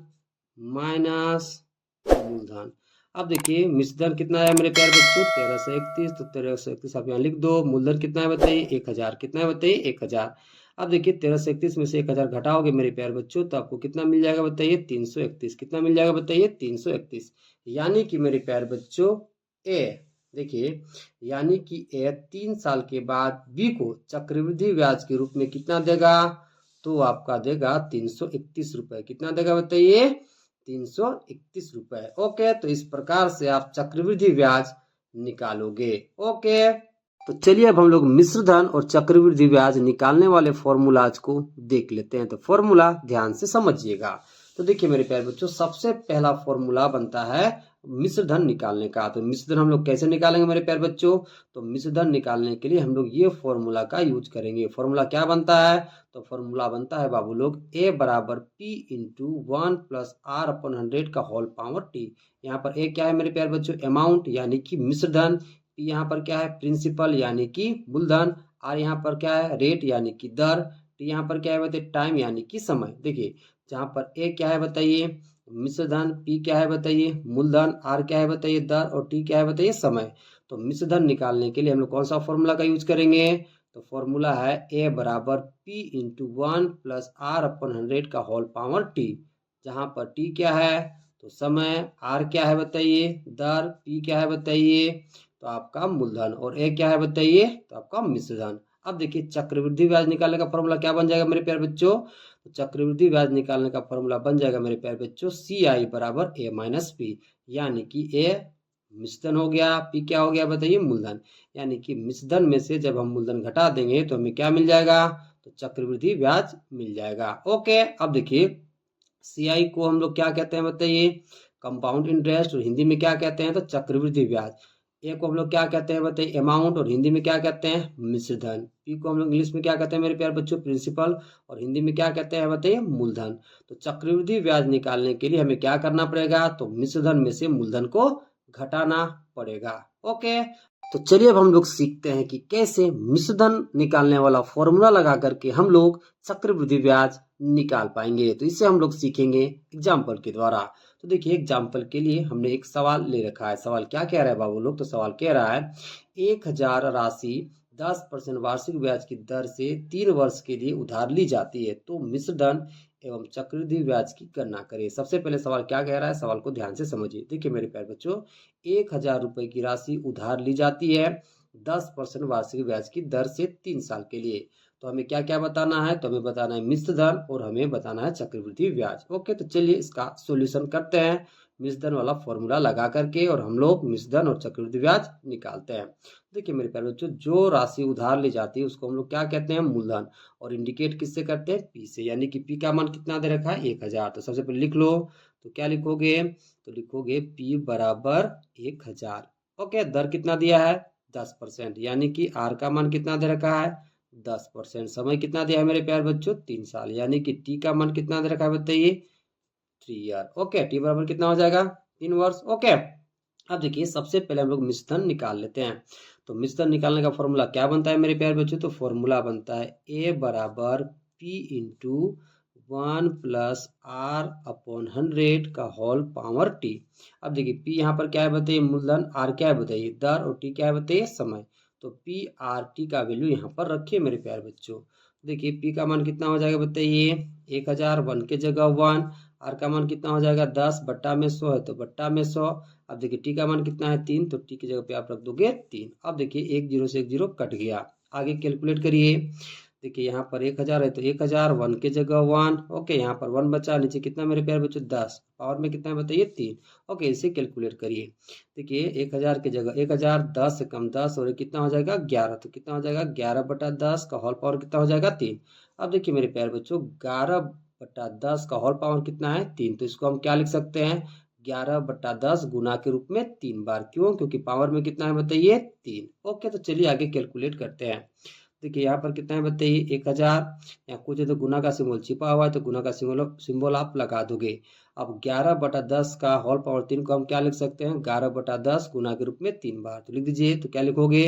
माइनस मूलधन। अब देखिए मिश्रधन कितना है मेरे प्यारे बच्चों? 1331। तो 1331 आप यहाँ लिख दो। मूलधन कितना है बताइए? 1000। कितना है बताइए? 1000। अब देखिए 1331 में से 1000 घटाओगे मेरे प्यारे बच्चों तो आपको कितना मिल जाएगा बताइए? 331। कितना मिल जाएगा बताइए? 331। यानी कि मेरे प्यारे बच्चों ए, देखिए यानी कि ए 3 साल के बाद बी को चक्रवृद्धि ब्याज के रूप में कितना देगा? तो आपका देगा 331 रुपए। कितना देगा बताइए? 331 रुपए। ओके, तो इस प्रकार से आप चक्रवृद्धि ब्याज निकालोगे। ओके, तो चलिए अब हम लोग मिश्र धन और चक्रवृद्धि ब्याज निकालने वाले फॉर्मूलाज को देख लेते हैं। तो फॉर्मूला ध्यान से समझिएगा। तो देखिए मेरे प्यारे बच्चों सबसे पहला फॉर्मूला बनता है मिश्र धन निकालने का। तो मिश्र धन हम लोग कैसे निकालेंगे मेरे प्यारे बच्चों? तो मिश्र धन निकालने के लिए हम लोग ये फॉर्मूला का यूज करेंगे। फॉर्मूला क्या बनता है? तो फॉर्मूला बनता है बाबू लोग A बराबर P इंटू 1 प्लस R अपन 100 का होल पावर T। यहाँ पर A क्या है मेरे प्यारे बच्चों? अमाउंट यानी कि मिश्र धन। P यहाँ पर क्या है? प्रिंसिपल यानी कि मूलधन। R यहाँ पर क्या है? रेट यानी कि दर। T यहाँ पर क्या है बताइए? टाइम यानी कि समय। देखिए जहाँ पर A क्या है बताइए? मिश्रधन। P क्या है बताइए? मूलधन। R क्या है बताइए? दर। और T क्या है बताइए? समय। तो मिश्रधन निकालने के लिए हम लोग कौन सा फॉर्मूला का यूज करेंगे? तो फॉर्मूला है A बराबर P इंटू 1 प्लस R अपन 100 का होल पावर T। जहाँ पर T क्या है? तो समय। R क्या है बताइए? दर। P क्या है बताइए? तो आपका मूलधन। और A क्या है बताइए? तो आपका मिश्रधन। अब देखिए चक्रवृद्धि ब्याज निकालने का फॉर्मूला क्या बन जाएगा मेरे प्यारे बच्चों? तो चक्रवृद्धि ब्याज निकालने का फॉर्मूला बन जाएगा मेरे प्यारे बच्चों CI बराबर A माइनस P। यानी कि A मिश्रधन हो गया, P क्या हो गया बताइए? मूलधन। यानी कि मिश्रधन में से जब हम मूलधन घटा देंगे तो हमें क्या मिल जाएगा? तो चक्रवृद्धि ब्याज मिल जाएगा। ओके, अब देखिए CI को हम लोग क्या कहते हैं बताइए? Compound interest. और हिंदी में क्या कहते हैं? तो चक्रवृद्धि ब्याज। ए को हम लोग क्या कहते हैं बताइए? अमाउंट। और हिंदी में क्या कहते हैं? मिश्रधन। पी को हम लोग इंग्लिश में क्या कहते हैं मेरे प्यारे बच्चों? प्रिंसिपल। और हिंदी में क्या कहते हैं बताइए? मूलधन। तो चक्रवृद्धि ब्याज निकालने के लिए हमें क्या करना पड़ेगा? तो मिश्रधन में से मूलधन को घटाना पड़ेगा। ओके, तो चलिए अब हम लोग सीखते हैं कि कैसे मिश्रधन निकालने वाला फॉर्मूला लगा करके हम लोग चक्रवृद्धि ब्याज निकाल पाएंगे। तो इससे हम लोग सीखेंगे एग्जाम्पल के द्वारा। तो देखिए एग्जाम्पल के लिए हमने एक सवाल ले रखा है। सवाल क्या कह रहा है बाबू लोग? तो सवाल कह रहा है 1000 राशि 10% वार्षिक ब्याज की दर से 3 वर्ष के लिए उधार ली जाती है, तो मिश्रधन एवं चक्रवृद्धि ब्याज की गणना करें। सबसे पहले सवाल क्या कह रहा है, सवाल को ध्यान से समझिए। देखिए मेरे प्यारे बच्चों, 1000 रुपए की राशि उधार ली जाती है 10% वार्षिक ब्याज की दर से 3 साल के लिए। तो हमें क्या क्या बताना है? तो हमें बताना है मिश्रधन और हमें बताना है चक्रवृद्धि ब्याज। ओके, तो चलिए इसका सॉल्यूशन करते हैं मिश्रधन वाला फॉर्मूला लगा करके, और हम लोग मिश्रधन और चक्रवृद्धि ब्याज निकालते हैं। देखिए मेरे प्यारे बच्चों, जो राशि उधार ली जाती है उसको हम लोग क्या कहते हैं? मूलधन। और इंडिकेट किससे करते हैं? पी से, यानी कि पी का मान कितना दे रखा है? 1000। तो सबसे पहले लिख लो। तो क्या लिखोगे? तो लिखोगे पी बराबर 1000। ओके, दर कितना दिया है? 10%, यानी कि आर का मान कितना दे रखा है? 10%। समय कितना दिया है मेरे प्यारे बच्चों? 3 साल, यानी कि टी का मान कितना दे रखा है बताइए? 3 ईयर। ओके, टी बराबर कितना हो जाएगा? 3 वर्ष। ओके, अब देखिए सबसे पहले हम लोग मिश्रधन निकाल लेते हैं। तो मिश्रधन निकालने का फॉर्मूला क्या बनता है मेरे प्यारे बच्चों? तो फॉर्मूला बनता है ए बराबर P into 1 plus R upon 100 का होल पावर टी। अब देखिए पी यहाँ पर क्या है बताइए? मूलधन। आर क्या है बताइए? दर। और टी क्या है बताइए? समय। तो पी आर टी का वैल्यू यहाँ पर रखिए मेरे प्यारे बच्चों। देखिए पी का मान कितना हो जाएगा बताइए? 1000। 1 के जगह 1। आर का मान कितना हो जाएगा? 10 बट्टा में 100 है तो बट्टा में 100। अब देखिए टी का मान कितना है? 3, तो टी की जगह पे आप रख दोगे 3। अब देखिए एक जीरो से एक जीरो कट गया। आगे कैलकुलेट करिए। देखिए यहाँ पर 1000 है तो 1000। 1 के जगह 1। ओके, यहाँ पर 1 बचा। नीचे कितना मेरे प्यारे बच्चों? 10। पावर में कितना है बताइए? 3। ओके, इसे कैलकुलेट करिए। देखिए 1000 की जगह 1000, 10 से कम 10 और ये कितना हो जाएगा? 11। तो कितना हो जाएगा? 11 बटा 10 का होल पावर कितना हो जाएगा? 3। अब देखिए मेरे प्यारे बच्चों, 11 बटा 10 का होल पावर कितना है? 3। तो इसको हम क्या लिख सकते हैं? 11 बटा 10 गुना के रूप में 3 बार। क्यों? क्योंकि पावर में कितना है बताइए? 3। ओके, तो चलिए आगे कैलकुलेट करते हैं। देखिए यहाँ पर कितना है बताइए? 1000। यहाँ कुछ है तो गुना का सिंबल छिपा हुआ है, तो गुना का सिंबल आप लगा दोगे। अब 11 बटा 10 का होल पावर 3 को हम क्या लिख सकते हैं? 11 बटा 10 गुना के रूप में 3 बार। तो लिख दीजिए। तो क्या लिखोगे?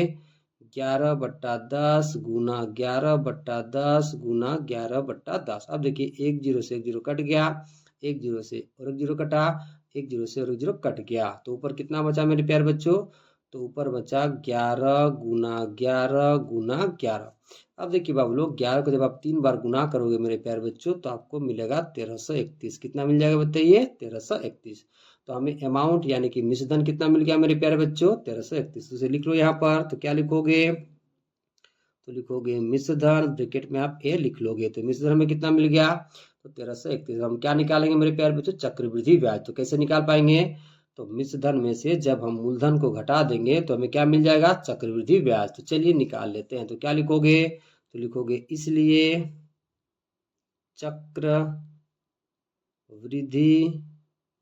11 बट्टा 10 गुना 11 बट्टा 10 गुना 11 बट्टा 10। अब देखिए एक जीरो से एक जीरो कट गया, एक जीरो से और एक जीरो कटा, एक जीरो से और एक जीरो कट गया। तो ऊपर कितना बचा मेरे प्यारे बच्चों? तो ऊपर बचा 11 गुना 11 गुना 11। अब देखिए बाबू लोग, 11 को जब आप 3 बार गुना करोगे मेरे प्यारे बच्चों तो आपको मिलेगा 1331। कितना मिल जाएगा बताइए? 1331। तो हमें अमाउंट यानी कि मिश्रधन कितना मिल गया मेरे प्यारे बच्चों? 1331। तो इसे लिख लो यहाँ पर। तो क्या लिखोगे? तो लिखोगे मिश्रधन, ब्रैकेट में आप ए लिख लोगे। तो मिश्रधन में कितना मिल गया? तो 1331। हम क्या निकालेंगे मेरे प्यारे बच्चों? चक्रवृद्धि ब्याज। तो कैसे निकाल पाएंगे? तो मिश्रधन में से जब हम मूलधन को घटा देंगे तो हमें क्या मिल जाएगा? चक्रवृद्धि ब्याज। तो चलिए निकाल लेते हैं। तो क्या लिखोगे? तो लिखोगे इसलिए चक्र वृद्धि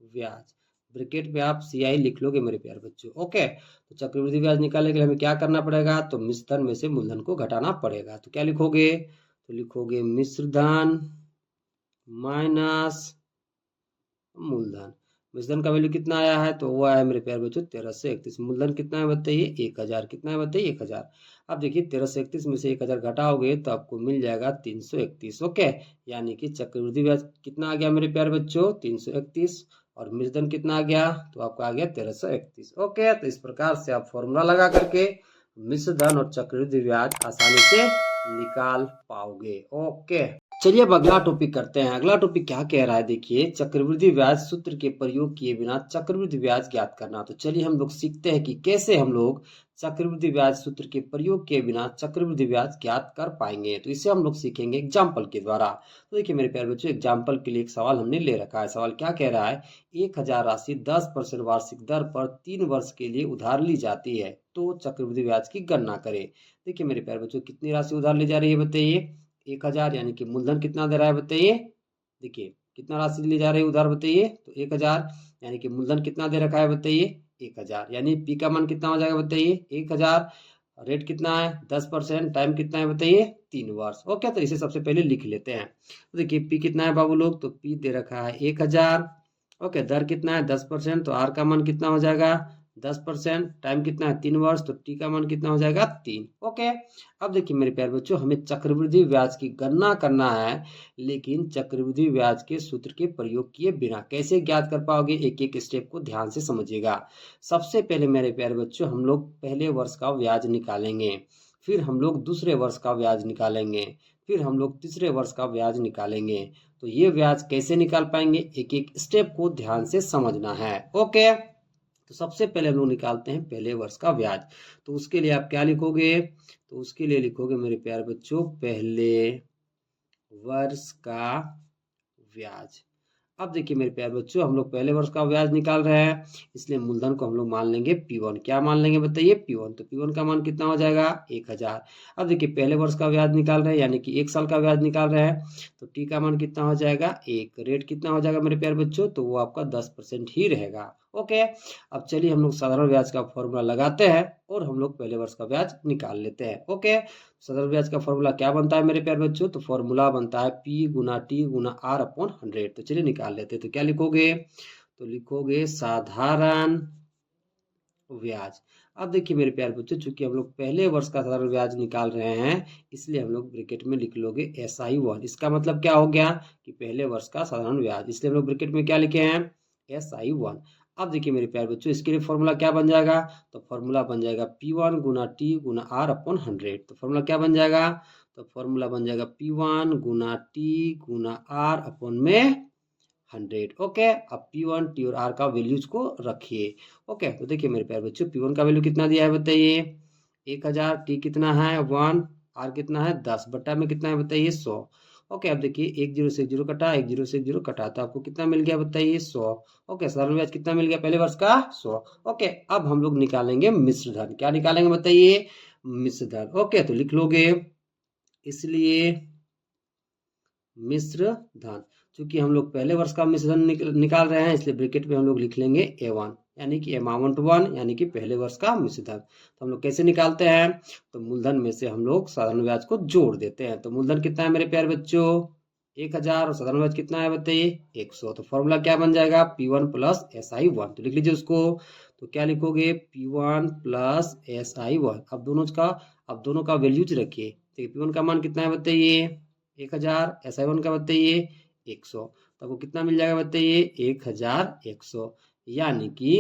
ब्याज। ब्रैकेट में आप CI लिख लोगे मेरे प्यारे बच्चों। ओके, तो चक्रवृद्धि ब्याज निकालने के लिए हमें क्या करना पड़ेगा? तो मिश्रधन में से मूलधन को घटाना पड़ेगा। तो क्या लिखोगे? तो लिखोगे मिश्रधन माइनस मूलधन। मिश्रधन का वैल्यू कितना आया है? तो वो आया मेरे प्यारे बच्चों 1331। मूलधन कितना है बताइए? 1000। कितना है बताइए? 1000। अब देखिए 1331 में से 1000 घटाओगे तो आपको मिल जाएगा 331। ओके, यानी कि चक्रवृद्धि ब्याज कितना आ गया मेरे प्यारे बच्चों? 331। और मिश्रधन कितना आ गया? तो आपका आ गया 1331। ओके, तो इस प्रकार से आप फॉर्मूला लगा करके मिश्रधन और चक्रवृद्धि ब्याज आसानी से निकाल पाओगे। ओके, चलिए अब अगला टॉपिक करते हैं। अगला टॉपिक क्या कह रहा है? देखिए चक्रवृद्धि ब्याज सूत्र के प्रयोग किए बिना चक्रवृद्धि ब्याज ज्ञात करना। तो चलिए हम लोग सीखते हैं कि कैसे हम लोग चक्रवृद्धि ब्याज सूत्र के प्रयोग किए बिना चक्रवृद्धि ब्याज ज्ञात कर पाएंगे। तो इसे हम लोग सीखेंगे एग्जाम्पल के द्वारा। तो देखिए मेरे प्यारे बच्चों, एग्जाम्पल के लिए एक सवाल हमने ले रखा है। सवाल क्या कह रहा है? 1000 राशि 10% वार्षिक दर पर 3 वर्ष के लिए उधार ली जाती है, तो चक्रवृद्धि ब्याज की गणना करें। देखिए मेरे प्यारे बच्चों, कितनी राशि उधार ली जा रही है बताइए? 1000, यानी कि मूलधन कितना दे रहा है बताइए? देखिए कितना राशि ली जा रही है उधार बताइए? तो 1000, यानी कि मूलधन कितना दे रखा है बताइए? 1000। यानी पी का मान कितना हो जाएगा बताइए? 1000। रेट कितना है? 10%। टाइम कितना है बताइए? 3 वर्ष। ओके, तो इसे सबसे पहले लिख लेते हैं। तो देखिए पी कितना है बाबू लोग? तो पी दे रखा है 1000। ओके, दर कितना है? 10%। तो आर का मान कितना हो जाएगा? 10%, टाइम कितना है 3 वर्ष, तो टी का मान कितना हो जाएगा 3। ओके, अब देखिए मेरे प्यारे बच्चों, हमें चक्रवृद्धि ब्याज की गणना करना है, लेकिन चक्रवृद्धि ब्याज के सूत्र के प्रयोग किए बिना कैसे ज्ञात कर पाओगे, एक एक स्टेप को ध्यान से समझिएगा। सबसे पहले मेरे प्यारे बच्चों, हम लोग पहले वर्ष का ब्याज निकालेंगे, फिर हम लोग दूसरे वर्ष का ब्याज निकालेंगे, फिर हम लोग तीसरे वर्ष का ब्याज निकालेंगे। तो ये ब्याज कैसे निकाल पाएंगे, एक एक स्टेप को ध्यान से समझना है। ओके, तो सबसे पहले हम लोग निकालते हैं पहले वर्ष का ब्याज। तो उसके लिए आप क्या लिखोगे, तो उसके लिए लिखोगे मेरे प्यारे बच्चों, पहले वर्ष का ब्याज। अब देखिए मेरे प्यारे बच्चों, हम लोग पहले वर्ष का ब्याज निकाल रहे हैं, इसलिए मूलधन को हम लोग मान लेंगे P1। क्या मान लेंगे बताइए, P1। तो P1 का मान कितना हो जाएगा 1000। अब देखिए पहले वर्ष का ब्याज निकाल रहे हैं, यानी कि 1 साल का ब्याज निकाल रहे हैं, तो टी का मान कितना हो जाएगा 1। रेट कितना हो जाएगा मेरे प्यारे बच्चों, तो वो आपका 10% ही रहेगा। ओके, अब चलिए हम लोग साधारण ब्याज का फॉर्मूला लगाते हैं और हम लोग पहले वर्ष का ब्याज निकाल लेते हैं। ओके, साधारण ब्याज का फॉर्मूला क्या बनता है मेरे प्यारे बच्चों, तो फॉर्मूला बनता है P गुना T गुना R अपॉन 100। तो चलिए निकाल लेते हैं। तो क्या लिखोगे, तो लिखोगे साधारण ब्याज। अब देखिए मेरे प्यारे बच्चों, चूंकि हम लोग पहले वर्ष का साधारण ब्याज निकाल रहे हैं, इसलिए हम लोग ब्रैकेट में लिख लोगे SI1। इसका मतलब क्या हो गया कि पहले वर्ष का साधारण ब्याज, इसलिए हम लोग ब्रैकेट में क्या लिखे हैं SI1। अब देखिए मेरे प्यारे बच्चों, इसके लिए फॉर्मूला क्या बन जाएगा, तो फॉर्मूला बन जाएगा P1 गुना T गुना R अपॉन 100। तो फॉर्मूला क्या बन जाएगा, तो फॉर्मूला बन जाएगा P1 गुना T गुना R अपॉन में 100। ओके, अब P1 T और R का वैल्यूज को रखिए। ओके, तो देखिए मेरे प्यारे बच्चों, P1 का वैल्यू कितना दिया है बताइए 1000, T कितना है 1, R कितना है 10, बट्टा में कितना है बताइए 100। ओके, अब देखिए 1 0 से 0 कटा, 1 0 से 0 कटा, तो आपको कितना मिल गया बताइए 100। ओके, साधारण ब्याज कितना मिल गया पहले वर्ष का 100। ओके, अब हम लोग निकालेंगे मिश्र धन। क्या निकालेंगे बताइए, मिश्र धन। ओके, तो लिख लोगे, इसलिए मिश्र धन, क्योंकि हम लोग पहले वर्ष का मिश्र धन निकाल रहे हैं, इसलिए ब्रैकेट में हम लोग लिख लेंगे A1, यानी कि अमाउंट 1, यानी कि पहले वर्ष का मिश्र धन। तो हम लोग कैसे निकालते हैं, तो मूलधन में से हम लोग साधारण ब्याज को जोड़ देते हैं। तो मूलधन कितना है मेरे प्यारे बच्चों 1000, और साधारण ब्याज कितना है बताइए 100। तो फॉर्मूला क्या बन जाएगा P1 प्लस SI1। तो लिख लीजिए उसको। तो क्या लिखोगे, P1 प्लस SI1। अब दोनों का वैल्यूज रखिए। देखिए P1 का मान कितना है बताइए 1000, SI1 का बताइए 100। तो आपको कितना मिल जाएगा बताइए 1100, यानी कि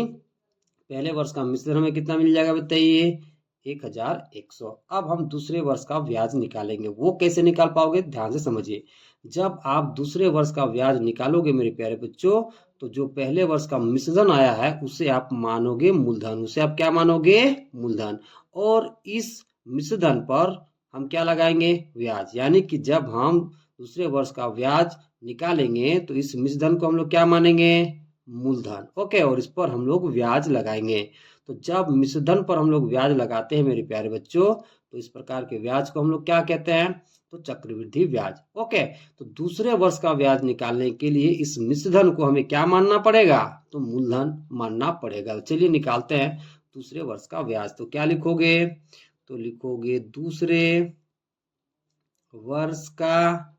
पहले वर्ष का मिश्र हमें कितना मिल जाएगा बताइए 1100। अब हम दूसरे वर्ष का ब्याज निकालेंगे। वो कैसे निकाल पाओगे, ध्यान से समझिए। जब आप दूसरे वर्ष का ब्याज निकालोगे मेरे प्यारे बच्चों, तो जो पहले वर्ष का मिश्रधन आया है उसे आप मानोगे मूलधन। उसे आप क्या मानोगे, मूलधन। और इस मिश्रधन पर हम क्या लगाएंगे, ब्याज। यानी कि जब हम दूसरे वर्ष का ब्याज निकालेंगे तो इस मिश्रधन को हम लोग क्या मानेंगे, मूलधन। ओके, और इस पर हम लोग ब्याज लगाएंगे। तो जब मिश्रधन पर हम लोग ब्याज लगाते हैं मेरे प्यारे बच्चों, तो इस प्रकार के ब्याज को हम लोग क्या कहते हैं, तो चक्रवृद्धि ब्याज। ओके, तो दूसरे वर्ष का ब्याज निकालने के लिए इस मिश्रधन को हमें क्या मानना पड़ेगा, तो मूलधन मानना पड़ेगा। चलिए निकालते हैं दूसरे वर्ष का ब्याज। तो क्या लिखोगे, तो लिखोगे दूसरे वर्ष का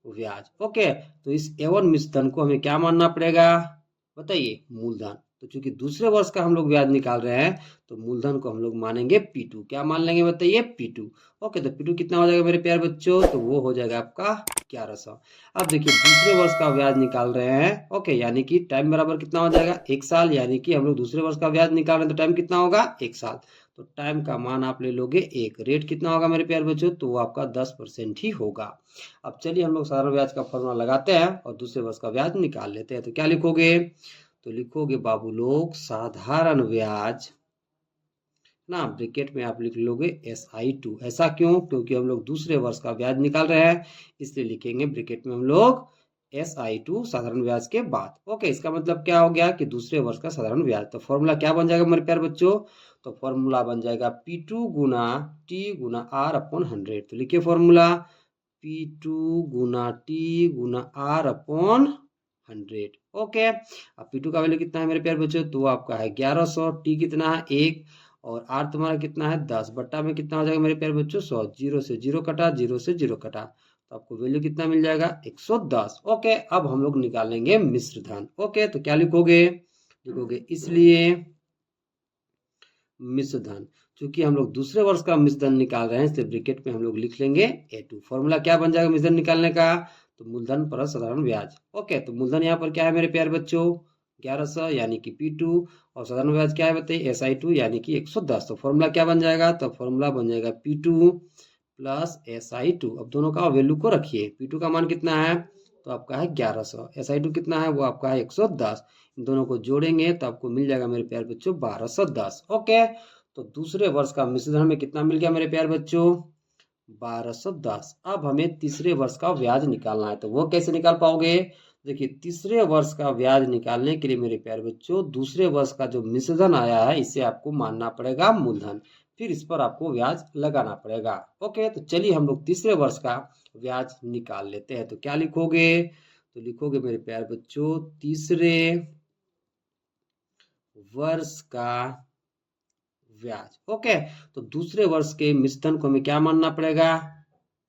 ब्याज। ओके, तो इस A1 मिश्रधन को हमें क्या मानना पड़ेगा बताइए, मूलधन। तो चूंकि दूसरे वर्ष का हम लोग ब्याज निकाल रहे हैं, तो मूलधन को हम लोग मानेंगे P2। क्या मान लेंगे बताइए, P2। ओके, तो P2 कितना हो जाएगा मेरे प्यारे बच्चों, तो वो हो जाएगा आपका 1100। अब देखिए दूसरे वर्ष का ब्याज निकाल रहे हैं। ओके, यानी कि टाइम बराबर कितना हो जाएगा 1 साल, यानी कि हम लोग दूसरे वर्ष का ब्याज निकाल रहे हैं, तो टाइम कितना होगा 1 साल। तो टाइम का मान आप ले लोगे 1। रेट कितना होगा मेरे प्यारे बच्चों, तो वो आपका 10% ही होगा। अब चलिए हम लोग साधारण ब्याज का फॉर्मूला लगाते हैं और दूसरे वर्ष का ब्याज निकाल लेते हैं। तो क्या लिखोगे, तो लिखोगे बाबू लोग साधारण ब्याज ना, ब्रैकेट में आप लिख लोगे SI2। ऐसा क्यों, क्योंकि हम लोग दूसरे वर्ष का ब्याज निकाल रहे हैं, इसलिए लिखेंगे ब्रैकेट में हम लोग SI2 साधारण ब्याज के बाद। ओके, इसका मतलब क्या हो गया कि दूसरे वर्ष का साधारण ब्याज। तो फॉर्मूला क्या बन जाएगा मेरे प्यारे बच्चों, तो फॉर्मूला बन जाएगा P2 गुना T गुना R अपॉन 100। तो लिखिए फॉर्मूला P2 गुना T गुना R अपॉन 100। ओके, अब P2 का वैल्यू कितना है मेरे प्यारे बच्चों, तो आपका है 1100। T कितना है 1, और R तुम्हारा कितना है 10, बट्टा में कितना हो जाएगा मेरे प्यारे बच्चों 100। 0 से 0 कटा, 0 से 0 कटा, तो आपको वैल्यू कितना मिल जाएगा 110। ओके, अब हम लोग निकालेंगे मिश्र धन। ओके, तो क्या लिखोगे, लिखोगे इसलिए मिश्र धन। चूंकि हम लोग दूसरे वर्ष का मिश्र धन निकाल रहे हैं इसलिए ब्रैकेट में हम लोग लिख लेंगे A2। फॉर्मूला क्या बन जाएगा मिश्र धन निकालने का? तो मूलधन प्लस साधारण ब्याज। ओके, तो मूलधन यहाँ पर क्या है मेरे प्यारे बच्चों? 1100 यानी कि P2, और साधारण ब्याज क्या है बताइए? SI2 यानी कि 110। तो फॉर्मूला क्या बन जाएगा? तो फॉर्मूला बन जाएगा P2 प्लस SI2। अब दोनों का वैल्यू को रखिए। P2 का मान कितना है? तो आपका है 1100। SI2 कितना है? वो आपका है 110। इन दोनों को जोड़ेंगे तो आपको मिल जाएगा मेरे प्यारे बच्चों 1210। ओके, तो दूसरे वर्ष का मिश्र धन में कितना मिल गया मेरे प्यारे बच्चों? 1210। अब हमें तीसरे वर्ष का ब्याज निकालना है, तो वो कैसे निकाल पाओगे? देखिए, तीसरे वर्ष का ब्याज निकालने के लिए मेरे प्यारे बच्चों दूसरे वर्ष का जो मिश्र धन आया है इसे आपको मानना पड़ेगा मूलधन, फिर इस पर आपको ब्याज लगाना पड़ेगा। ओके, तो चलिए हम लोग तीसरे वर्ष का ब्याज निकाल लेते हैं। तो क्या लिखोगे? तो लिखोगे मेरे प्यारे बच्चों तीसरे वर्ष का ब्याज। ओके, तो दूसरे वर्ष के मिश्र धन को हमें क्या मानना पड़ेगा?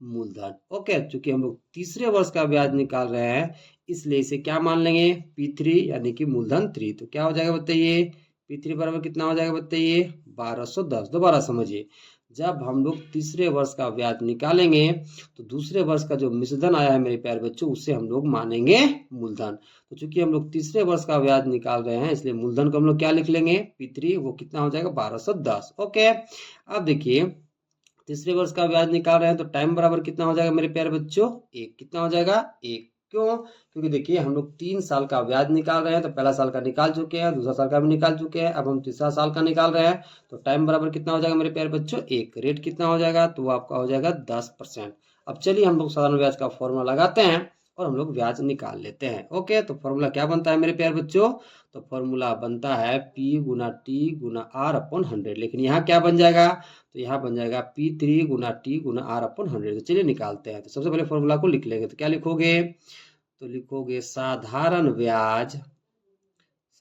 मूलधन। ओके, चूंकि हम लोग तीसरे वर्ष का ब्याज निकाल रहे हैं इसलिए इसे क्या मान लेंगे? P3 यानी कि मूलधन 3। तो क्या हो जाएगा बताइए? P3 बराबर कितना हो जाएगा बताइए? 1210। दोबारा समझिए, जब हम लोग तीसरे वर्ष का ब्याज निकालेंगे तो दूसरे वर्ष का जो मिश्र धन आया है मेरे प्यारे बच्चों उसे हम लोग मानेंगे मूलधन। तो चूंकि हम लोग तीसरे वर्ष का ब्याज निकाल रहे हैं इसलिए मूलधन को हम लोग क्या लिख लेंगे? P3, वो कितना हो जाएगा? 1210। ओके, अब देखिए तीसरे वर्ष का ब्याज निकाल रहे हैं तो टाइम बराबर कितना हो जाएगा मेरे प्यारे बच्चों? 1। कितना हो जाएगा? 1। क्यों? क्योंकि देखिए हम लोग 3 साल का ब्याज निकाल रहे हैं, तो पहला साल का निकाल चुके हैं, दूसरा साल का भी निकाल चुके हैं, अब हम तीसरा साल का निकाल रहे हैं। तो टाइम बराबर कितना हो जाएगा मेरे प्यारे बच्चों? 1। रेट कितना हो जाएगा? तो आपका हो जाएगा 10%। अब चलिए हम लोग साधारण ब्याज का फॉर्मूला लगाते हैं और हम लोग ब्याज निकाल लेते हैं। ओके, तो फॉर्मूला क्या बनता है मेरे प्यारे बच्चों? तो फॉर्मूला बनता है P गुना T गुना R अपॉन 100। लेकिन यहाँ क्या बन जाएगा? तो यहाँ बन जाएगा P3 गुना T गुना R अपॉन 100। तो चलिए निकालते हैं। तो सबसे पहले फॉर्मूला को लिख लेंगे। तो क्या लिखोगे? तो लिखोगे साधारण ब्याज।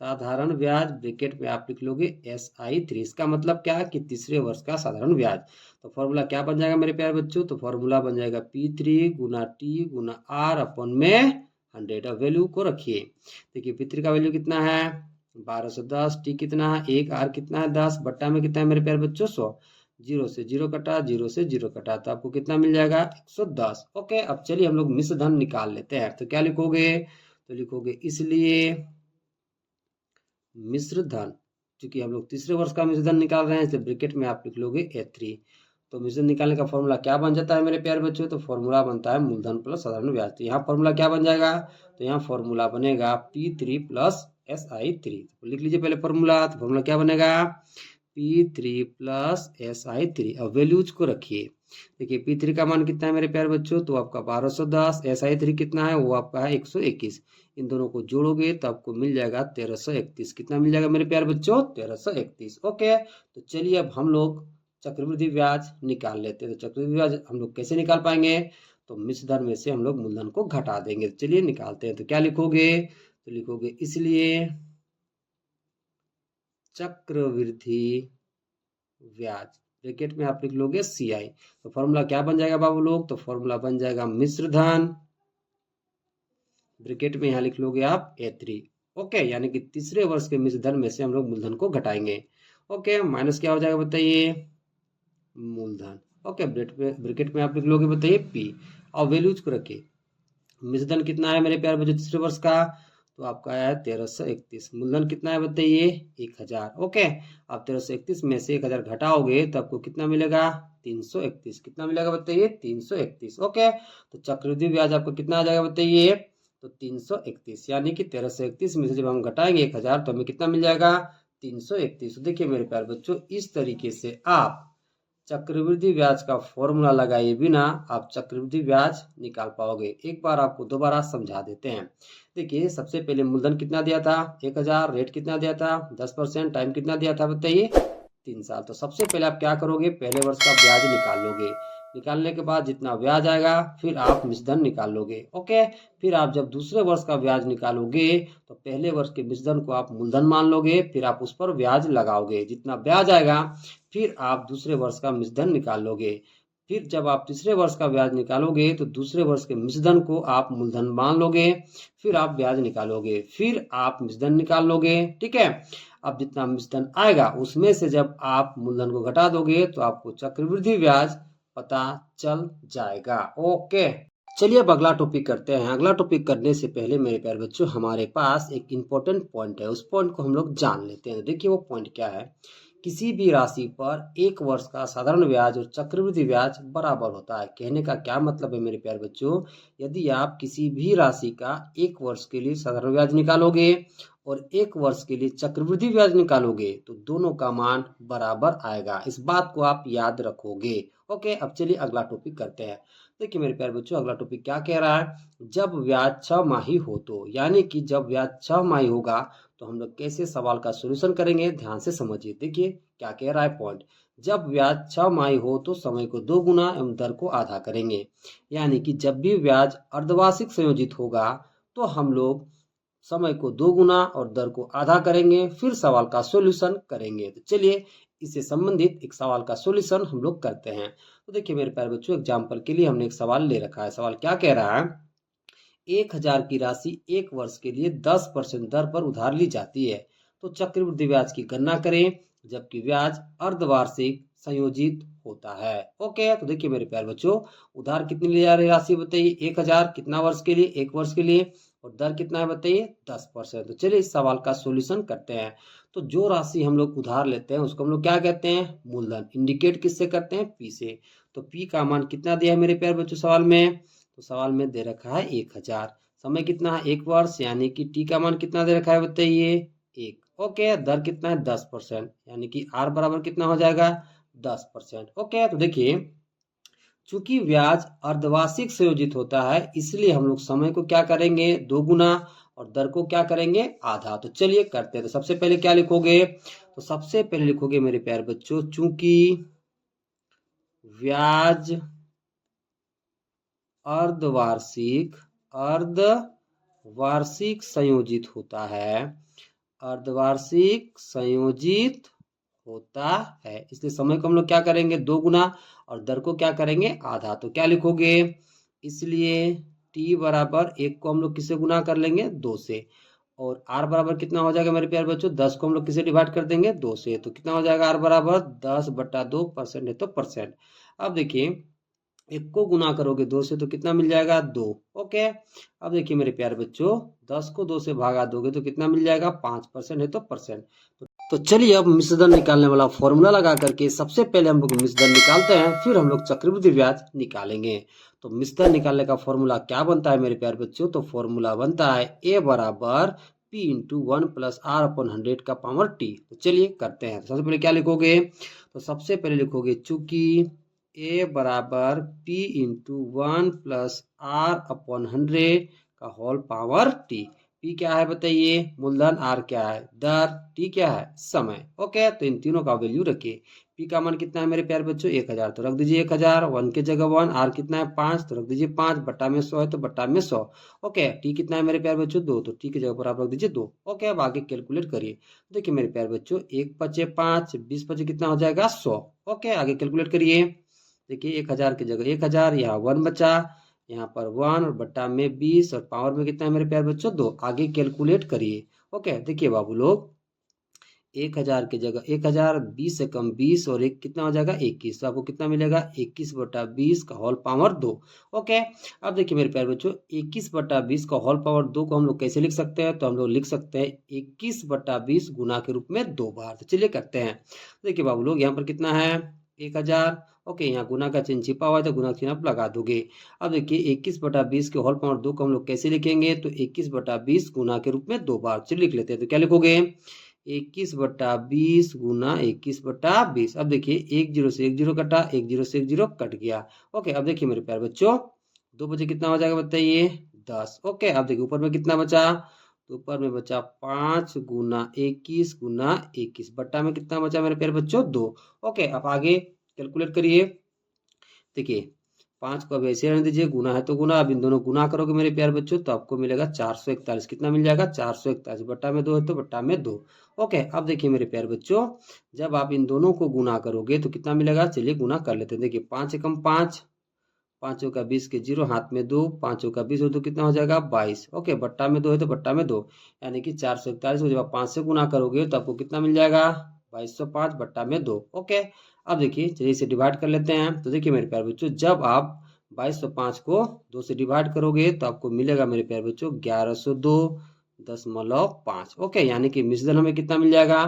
साधारण ब्याज ब्रैकेट में आप लिख लोगे SI3। इसका मतलब क्या है कि तीसरे वर्ष का साधारण ब्याज। तो फॉर्मूला क्या बन जाएगा मेरे प्यारे बच्चों? तो फॉर्मूला बन जाएगा P3 गुना T गुना R अपॉन में 100। अब वैल्यू को रखिए। देखिए P3 का वैल्यू कितना है? 1210। T कितना है? 1। R कितना है? 10। बट्टा में कितना है मेरे प्यारे बच्चों? 100। 0 से 0 कटा, 0 से 0 कटा, तो आपको कितना मिल जाएगा? 110। ओके, अब चलिए हम लोग मिश्र धन निकाल लेते हैं। तो क्या लिखोगे? तो लिखोगे इसलिए मिश्र धन। क्योंकि हम लोग तीसरे वर्ष का मिश्र धन निकाल रहे हैं इसलिए ब्रैकेट में आप लिख लोगे A3। तो मिश्र धन निकालने का फॉर्मूला क्या बन जाता है मेरे प्यारे बच्चों? तो फॉर्मूला बनता है मूलधन प्लस साधारण ब्याज। तो यहाँ फॉर्मूला क्या बन जाएगा? तो यहाँ फॉर्मूला बनेगा P3 प्लस SI3। तो लिख लीजिए पहले फॉर्मूला। तो फॉर्मूला क्या बनेगा? P3 plus SI3। अब वैल्यूज को रखिए। देखिए P3 का मान कितना है मेरे प्यारे बच्चों? तो आपका 1210। SI3 कितना है? वो आपका है 121। इन दोनों को जोड़ोगे तो आपको मिल जाएगा 1331। कितना मिल जाएगा मेरे प्यारे बच्चों? 1331। ओके, तो चलिए अब हम लोग चक्रवृद्धि ब्याज निकाल लेते हैं। तो चक्रवृद्धि ब्याज हम लोग कैसे निकाल पाएंगे? तो मिश्र धन में से हम लोग मूलधन को घटा देंगे। तो चलिए निकालते हैं। तो क्या लिखोगे? तो लिखोगे इसलिए चक्रवृद्धि ब्याज। ब्रैकेट में आप लिख लोगे CI। तो फॉर्मूला क्या बन जाएगा बाबू लोग? तो फॉर्मूला बन जाएगा मिश्र धन। ब्रैकेट में यहाँ लिख लोगे आप A3। ओके, यानी कि तीसरे वर्ष के मिश्र धन में से हम लोग मूलधन को घटाएंगे। ओके, माइनस क्या हो जाएगा बताइए? मूलधन। ओके, ब्रैकेट में आप लिख लोगे बताइए P। और वैल्यूज को रखिए। मिश्र धन कितना है मेरे प्यारे बच्चों तीसरे वर्ष का? तो आपका है 1331। मूलधन कितना है बताइए? 1000। ओके, आप 1331 में से 1000 घटाओगे तो आपको कितना मिलेगा? 331। कितना मिलेगा बताइए? 331। ओके, तो चक्रवृद्धि ब्याज आपको कितना आ जाएगा बताइए? तो 331। यानी कि 1331 में से जब हम घटाएंगे 1000 तो हमें कितना मिल जाएगा? 331। देखिए मेरे प्यारे बच्चों, इस तरीके से आप चक्रवृद्धि ब्याज का फॉर्मूला लगाए बिना आप चक्रवृद्धि ब्याज निकाल पाओगे। एक बार आपको दोबारा समझा देते हैं। देखिए सबसे पहले मूलधन कितना दिया था? 1000। रेट कितना दिया था? 10%। टाइम कितना दिया था बताइए? 3 साल। तो सबसे पहले आप क्या करोगे? पहले वर्ष का ब्याज निकाल लोगे। निकालने के बाद जितना ब्याज आएगा फिर आप मिश्र धन निकाल लोगे। ओके, फिर आप जब दूसरे वर्ष का ब्याज निकालोगे तो पहले वर्ष के मिश्र धन को आप मूलधन मान लोगे, फिर आप उस पर ब्याज लगाओगे। जितना ब्याज आएगा फिर आप दूसरे वर्ष का मिश्र धन निकाल लोगे। फिर जब आप तीसरे वर्ष का ब्याज निकालोगे तो दूसरे वर्ष के मिश्र धन को आप मूलधन मान लोगे, फिर आप ब्याज निकालोगे, फिर आप मिश्र धन निकाल लोगे। ठीक है, अब जितना मिश्रण आएगा उसमें से जब आप मूलधन को घटा दोगे तो आपको चक्रवृद्धि ब्याज पता चल जाएगा। ओके, चलिए अब अगला टॉपिक करते हैं। अगला टॉपिक करने से पहले मेरे प्यारे बच्चों हमारे पास एक इम्पोर्टेंट पॉइंट है, उस पॉइंट को हम लोग जान लेते हैं। देखिए वो पॉइंट क्या है। किसी भी राशि पर एक वर्ष का साधारण ब्याज और चक्रवृद्धि ब्याज बराबर होता है। कहने का क्या मतलब है मेरे प्यारे बच्चों, यदि आप किसी भी राशि का एक वर्ष के लिए साधारण ब्याज निकालोगे और एक वर्ष के लिए चक्रवृद्धि ब्याज निकालोगे तो दोनों का मान बराबर आएगा। इस बात को आप याद रखोगे। ओके, अब चलिए अगला टॉपिक करते हैं। देखिए मेरे प्यारे बच्चों अगला टॉपिक क्या कह रहा है, जब ब्याज 6 माही हो तो, यानी कि जब ब्याज 6 माही होगा तो हम लोग कैसे सवाल का सॉल्यूशन करेंगे, ध्यान से समझिए। देखिए क्या कह रहा है पॉइंट, जब ब्याज 6 माही हो तो समय को 2 गुना एवं दर को आधा करेंगे। यानी कि जब भी ब्याज अर्धवार्षिक संयोजित होगा तो हम लोग समय को 2 गुना और दर को आधा करेंगे, फिर सवाल का सॉल्यूशन करेंगे। तो चलिए इससे संबंधित एक सवाल का सॉल्यूशन हम लोग करते हैं। तो देखिए मेरे प्यारे बच्चों एग्जाम्पल के लिए हमने एक सवाल ले रखा है। सवाल क्या कह रहा है, 1000 की राशि एक वर्ष के लिए 10% दर पर उधार ली जाती है, तो चक्रवृद्धि ब्याज की गणना करें जबकि ब्याज अर्धवार्षिक संयोजित होता है। ओके, तो देखिए मेरे प्यारे बच्चों उधार कितनी ली जा रही राशि बताइए, 1000, कितना वर्ष के लिए, एक वर्ष के लिए, और दर कितना है बताइए 10%। तो चलिए इस सवाल का सॉल्यूशन करते हैं। तो जो राशि हम लोग उधार लेते हैं उसको हम लोग क्या कहते हैं, मूलधन। इंडिकेट किससे करते हैं, पी से। तो पी का मान कितना दिया है मेरे प्यारे बच्चों सवाल में, तो सवाल में दे रखा है 1000। समय कितना है, एक वर्ष, यानी कि टी का मान कितना दे रखा है बताइए, 1। ओके, दर कितना है 10%, यानी कि आर बराबर कितना हो जाएगा 10%। ओके, तो देखिए चूंकि ब्याज अर्धवार्षिक संयोजित होता है इसलिए हम लोग समय को क्या करेंगे 2 गुना और दर को क्या करेंगे आधा। तो चलिए करते हैं। तो सबसे पहले क्या लिखोगे, तो सबसे पहले लिखोगे मेरे प्यारे बच्चों, चूंकि ब्याज अर्धवार्षिक संयोजित होता है, अर्धवार्षिक संयोजित होता है, इसलिए समय को हम लोग क्या करेंगे 2 गुना और दर को क्या करेंगे आधा। तो क्या लिखोगे, इसलिए t बराबर 1 को हम लोग किससे गुना कर लेंगे 2 से, और r बराबर कितना हो जाएगा मेरे प्यारे बच्चों, 10 को हम लोग किसे डिवाइड कर देंगे 2 से, तो कितना हो जाएगा r बराबर 10/2% है तो परसेंट। अब देखिए 1 को गुना करोगे 2 से तो कितना मिल जाएगा 2। ओके, अब देखिए मेरे प्यारे बच्चों 10 को 2 से भागा दोगे तो कितना मिल जाएगा 5% है तो परसेंट। तो चलिए अब मिश्रधन निकालने वाला फॉर्मूला लगा करके सबसे पहले हम लोग मिश्रधन निकालते हैं, फिर हम लोग चक्रवृद्धि ब्याज निकालेंगे। तो मिश्रधन निकालने का फॉर्मूला क्या बनता है मेरे प्यारे बच्चों, तो फॉर्मूला बनता है a बराबर p into 1 plus r upon 100 का पावर t। तो चलिए करते हैं। सबसे पहले क्या लिखोगे, तो सबसे पहले लिखोगे चूंकि a बराबर p into 1 plus r upon 100 का होल पावर t। p क्या है बताइए मूलधन, r क्या है दर, t क्या है समय। ओके, तो इन तीनों का वैल्यू रखिए। p का मान कितना है मेरे प्यारे बच्चों 1000, तो रख दीजिए 1000, 1 के जगह 1, r कितना है 5 तो रख दीजिए 5, बट्टा में 100 है तो बट्टा में 100। ओके, t कितना है मेरे प्यारे बच्चों 2, तो t की जगह पर आप रख दीजिए 2। ओके, अब आगे कैलकुलेट करिए। देखिए मेरे प्यारे बच्चों 1 पचे 5, 20 पचे कितना हो जाएगा 100। ओके, आगे कैलकुलेट करिए। देखिए 1000 की जगह 1000, यहाँ 1 बचा, यहाँ पर 1 और बट्टा में 20 और पावर में कितना है मेरे प्यारे बच्चों 2। आगे कैलकुलेट करिए। ओके, देखिए बाबू लोग 1000 की जगह 1000, 20 से कम 20 और 1 कितना हो जाएगा 21, तो आपको कितना मिलेगा 21/20 का होल पावर 2। ओके, अब देखिए मेरे प्यारे बच्चों 21/20 का होल पावर 2 को हम लोग कैसे लिख सकते हैं, तो हम लोग लिख सकते हैं 21/20 गुना के रूप में 2 बार। तो चलिए करते हैं। देखिए बाबू लोग यहाँ पर कितना है 1000। ओके, यहाँ गुना का चिन्ह छिपा हुआ है तो गुना चिन्ह आप लगा दोगे। अब देखिए 21/20 के होल पावर 2 को हम लोग कैसे लिखेंगे, तो 21/20 गुना के रूप में 2 बार। चलिए लिख लेते हैं। तो क्या लिखोगे 21/20 गुना 21/20। अब देखिए 1 0 से 1 0 कटा, 1 0 से 1 0 कट गया। ओके, अब देखिए मेरे प्यारे बच्चों 2 बचे कितना हो जाएगा बताइए 10। ओके, अब देखिए ऊपर में कितना बचा, तो ऊपर में बचा 5 गुना 21 गुना 21, बट्टा में कितना बचा मेरे प्यारे बच्चों 2। ओके, अब आगे कैलकुलेट करिए। देखिए 5 को अब ऐसे रहने दीजिए, गुना है तो गुना, अब इन दोनों गुना करोगे मेरे प्यारे बच्चों तो आपको मिलेगा 441। कितना मिल जाएगा 441, बट्टा में 2 है तो बट्टा में 2। ओके, अब देखिए मेरे प्यारे बच्चों जब आप इन दोनों को गुना करोगे तो कितना मिलेगा, चलिए गुना कर लेते हैं। देखिए 5 एकम 5, 5 का 20 के 0, हाथ में 2, 5 का 20 और 2 कितना हो जाएगा 22। ओके, बट्टा में 2 है तो बट्टा में 2, यानी कि 441 को जब आप 5 से गुना करोगे तो आपको कितना मिल जाएगा 2205 बट्टा में 2। ओके, अब देखिए चलिए इसे डिवाइड कर लेते हैं। तो देखिए मेरे प्यारे बच्चों, जब आप 2205 को 2 से डिवाइड करोगे तो आपको मिलेगा मेरे प्यारे बच्चों 1102.5। ओके, यानी कि मिश्रण हमें कितना मिल जाएगा